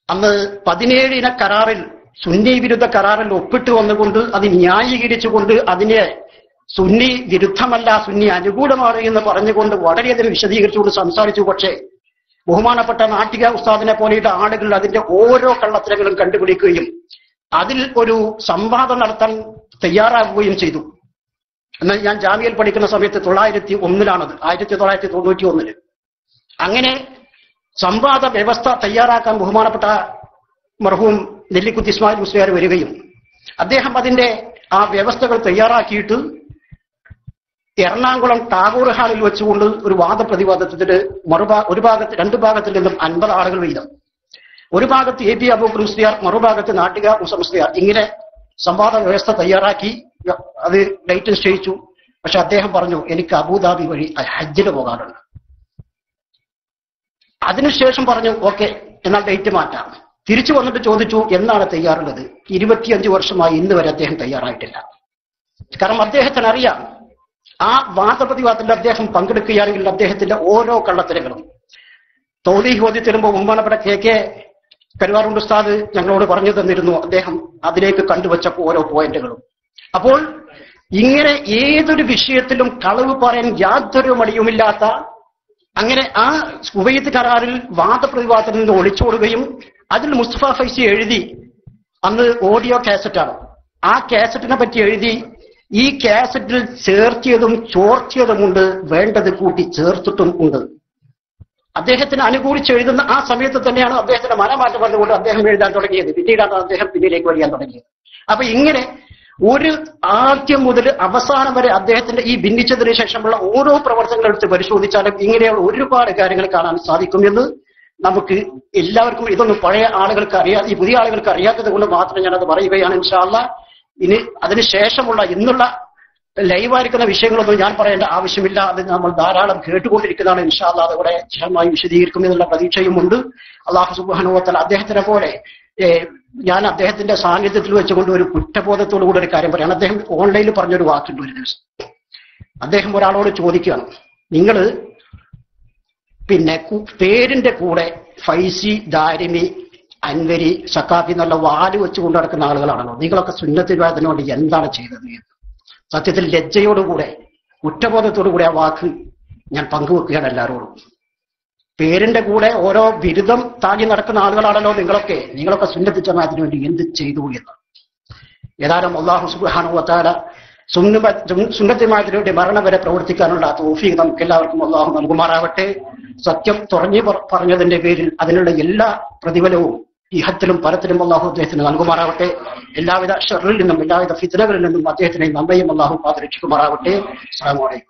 അന്ന് 17 ഇന കരാറിൽ, സുന്നി വിരുദ്ധ കരാറിൽ ഒപ്പിട്ട് വന്നുകൊണ്ട് അത് ന്യായീകരിച്ചുകൊണ്ട് അതിനെ സുന്നി വിരുദ്ധമല്ല, സുന്നി അനുകൂലമാണ് എന്ന് പറഞ്ഞുകൊണ്ട് വളരെയധികം വിശദീകരിച്ചുകൊണ്ട് സംസാരിച്ചു. പക്ഷേ ബഹുമാനപ്പെട്ട നാട്ടിക ഉസ്താദിനെ പോലെയുള്ള ആളുകൾ അതിന്റെ ഓരോ കള്ളത്തരങ്ങളും കണ്ടുപിടിക്കുകയും അതിൽ ഒരു സംവാദം നടത്താൻ തയ്യാറാകുകയും ചെയ്തു. എന്നാൽ ഞാൻ ജാമിയയിൽ പഠിക്കുന്ന സമയത്ത് 1901 1991 അങ്ങനെ സംവാദ വ്യവസ്ഥ തയ്യാറാക്കാൻ ബഹുമാനപ്പെട്ട മർഹൂം നെല്ലിക്കുത്തി ഇസ്മായിൽ മുസ്ലിയാർ വരികയും അദ്ദേഹം അതിന്റെ ആ വ്യവസ്ഥകൾ തയ്യാറാക്കിയിട്ട് എറണാകുളം ടാഗോർ ഹാളിൽ വെച്ചുകൊണ്ട് ഒരു വാദപ്രതിവാദത്തിന് രണ്ട് ഭാഗത്തിൽ നിന്നും 50 ആളുകൾ വീതം, ഒരു ഭാഗത്ത് AP അബൂബക്കർ മുസ്ലിയാർ, മറുഭാഗത്ത് നാട്ടിക മുസ്ലിയാർ, ഇങ്ങനെ സംവാദ വ്യവസ്ഥ തയ്യാറാക്കി അത് ഡേറ്റ് നിശ്ചയിച്ചു. പക്ഷെ അദ്ദേഹം പറഞ്ഞു, എനിക്ക് അബുദാബി വഴി ഹജ്ജിന് പോകാനുണ്ട്. അതിനുശേഷം പറഞ്ഞു, ഓക്കെ എന്നാൽ ഡേറ്റ് മാറ്റാം. തിരിച്ചു വന്നിട്ട് ചോദിച്ചു, എന്നാണ് തയ്യാറുള്ളത്? 25 വർഷമായി ഇന്ന് വരെ അദ്ദേഹം തയ്യാറായിട്ടില്ല. കാരണം അദ്ദേഹത്തിന് അറിയാം, ആ വാദപ്രതിവാദത്തിൽ അദ്ദേഹം പങ്കെടുക്കുകയാണെങ്കിൽ അദ്ദേഹത്തിന്റെ ഓരോ കള്ളത്തരങ്ങളും തൗലീഹ് ഓതി തരുമ്പോൾ ബഹുമാനപ്പെട്ട KK കരുവാറുണ്ട് ഉസ്താദ് ഞങ്ങളോട് പറഞ്ഞു തന്നിരുന്നു, അദ്ദേഹം അതിലേക്ക് കണ്ടുവച്ചപ്പോൾ ഓരോ പോയിന്റുകളും. അപ്പോൾ ഇങ്ങനെ ഏതൊരു വിഷയത്തിലും കളവ് പറയാൻ യാതൊരു മടിയുമില്ലാത്ത, അങ്ങനെ ആ കുവൈത്ത് കരാറിൽ വാദപ്രതിവാദത്തിൽ നിന്ന് ഒളിച്ചോടുകയും അതിൽ മുസ്തഫ ഫൈസി എഴുതി, അന്ന് ഓഡിയോ കാസറ്റാണ്, ആ കാസറ്റിനെ പറ്റി എഴുതി, ഈ കാസറ്റിൽ ചേർത്തിയതും ചോർത്തിയതുമുണ്ട്, വേണ്ടത് കൂട്ടി ചേർത്തിട്ടും ഉണ്ട്. അദ്ദേഹത്തിന് അനുകൂലിച്ച് എഴുതുന്ന ആ സമയത്ത് തന്നെയാണ് അദ്ദേഹത്തിന്റെ മനമാറ്റം വന്നുകൊണ്ട് അദ്ദേഹം എഴുതാൻ തുടങ്ങിയത്. പിന്നീടാണ് അദ്ദേഹം പിന്നിലേക്ക് വരിയാൻ തുടങ്ങിയത്. അപ്പൊ ഇങ്ങനെ ഒരു ആദ്യം മുതൽ അവസാനം വരെ അദ്ദേഹത്തിന്റെ ഈ ഭിന്നിച്ചതിന് ശേഷമുള്ള ഓരോ പ്രവർത്തനങ്ങൾ എടുത്ത് പരിശോധിച്ചാലും ഇങ്ങനെയുള്ള ഒരുപാട് കാര്യങ്ങൾ കാണാൻ സാധിക്കുമെന്ന് നമുക്ക് എല്ലാവർക്കും ഇതൊന്നും പഴയ ആളുകൾക്ക് അറിയാതെ, ഈ പുതിയ ആളുകൾക്ക് അറിയാത്തത് കൊണ്ട് മാത്രം ഞാനത് പറയുകയാണ്. ഇൻഷാ അല്ലാഹ് ഇനി അതിനുശേഷമുള്ള ഇന്നുള്ള ലൈവായിരിക്കുന്ന വിഷയങ്ങളൊന്നും ഞാൻ പറയേണ്ട ആവശ്യമില്ല. അത് നമ്മൾ ധാരാളം കേട്ടുകൊണ്ടിരിക്കുന്നതാണ്. ഇൻഷാ അല്ലാഹ് അതുകൂടെ വിശദമായി വിശദീകരിക്കും എന്നുള്ള പ്രതീക്ഷയുമുണ്ട്. അല്ലാഹു സുബ്ഹാനഹു വ തആല അദ്ദേഹത്തിനെ പോലെ ഞാൻ അദ്ദേഹത്തിന്റെ സാന്നിധ്യത്തിൽ വെച്ചുകൊണ്ട് ഒരു കുറ്റബോധത്തോടു കൂടി ഒരു കാര്യം പറയാണ്. അദ്ദേഹം ഓൺലൈനിൽ പറഞ്ഞൊരു വാക്കുണ്ട് ഒരു ദിവസം. അദ്ദേഹം ഒരാളോട് ചോദിക്കുകയാണ്, നിങ്ങൾ പിന്നെ പേരിന്റെ കൂടെ ഫൈസി, ദാരിമി, അൻവരി, സക്കാഫി എന്നുള്ള വാല് വെച്ച് കൊണ്ടു നടക്കുന്ന ആളുകളാണല്ലോ, നിങ്ങളൊക്കെ സുന്നത്ത് ജമാഅത്തിനോട് എന്താണ് ചെയ്തത്? സത്യത്തിൽ ലജ്ജയോടുകൂടെ കുറ്റബോധത്തോടുകൂടെ ആ വാക്ക് ഞാൻ പങ്കുവെക്കുകയാണ് എല്ലാവരോടും. പേരിന്റെ കൂടെ ഓരോ ബിരുദം താങ്ങി നടക്കുന്ന ആളുകളാണല്ലോ നിങ്ങളൊക്കെ സുന്നത്ത് ജമാഅത്തിന് വേണ്ടി എന്ത് ചെയ്തു എന്ന്. ഏതായാലും അല്ലാഹു സുബ്ഹാനഹു വ തആല സുന്നത്ത് ജമാഅത്തിന് വേണ്ടി മരണം വരെ പ്രവർത്തിക്കാനുള്ള തൗഫീഖ് നമുക്ക് എല്ലാവർക്കും അല്ലാഹു നൽകുമാറാവട്ടെ. സത്യം തുറഞ്ഞു പറഞ്ഞതിന്റെ പേരിൽ അതിനുള്ള എല്ലാ പ്രതിഫലവും ഇഹത്തിലും പരത്തിലും അല്ലാഹു അദ്ദേഹത്തിന് നൽകുമാറാവട്ടെ. എല്ലാവിധ ഷർറിൽ നിന്നും എല്ലാവിധ ഫിത്നകളിൽ നിന്നും അദ്ദേഹത്തിനെ നമ്മയും അല്ലാഹു കാത്തുരക്ഷിക്കുമാറാവട്ടെ. അസ്സലാമു അലൈക്കും.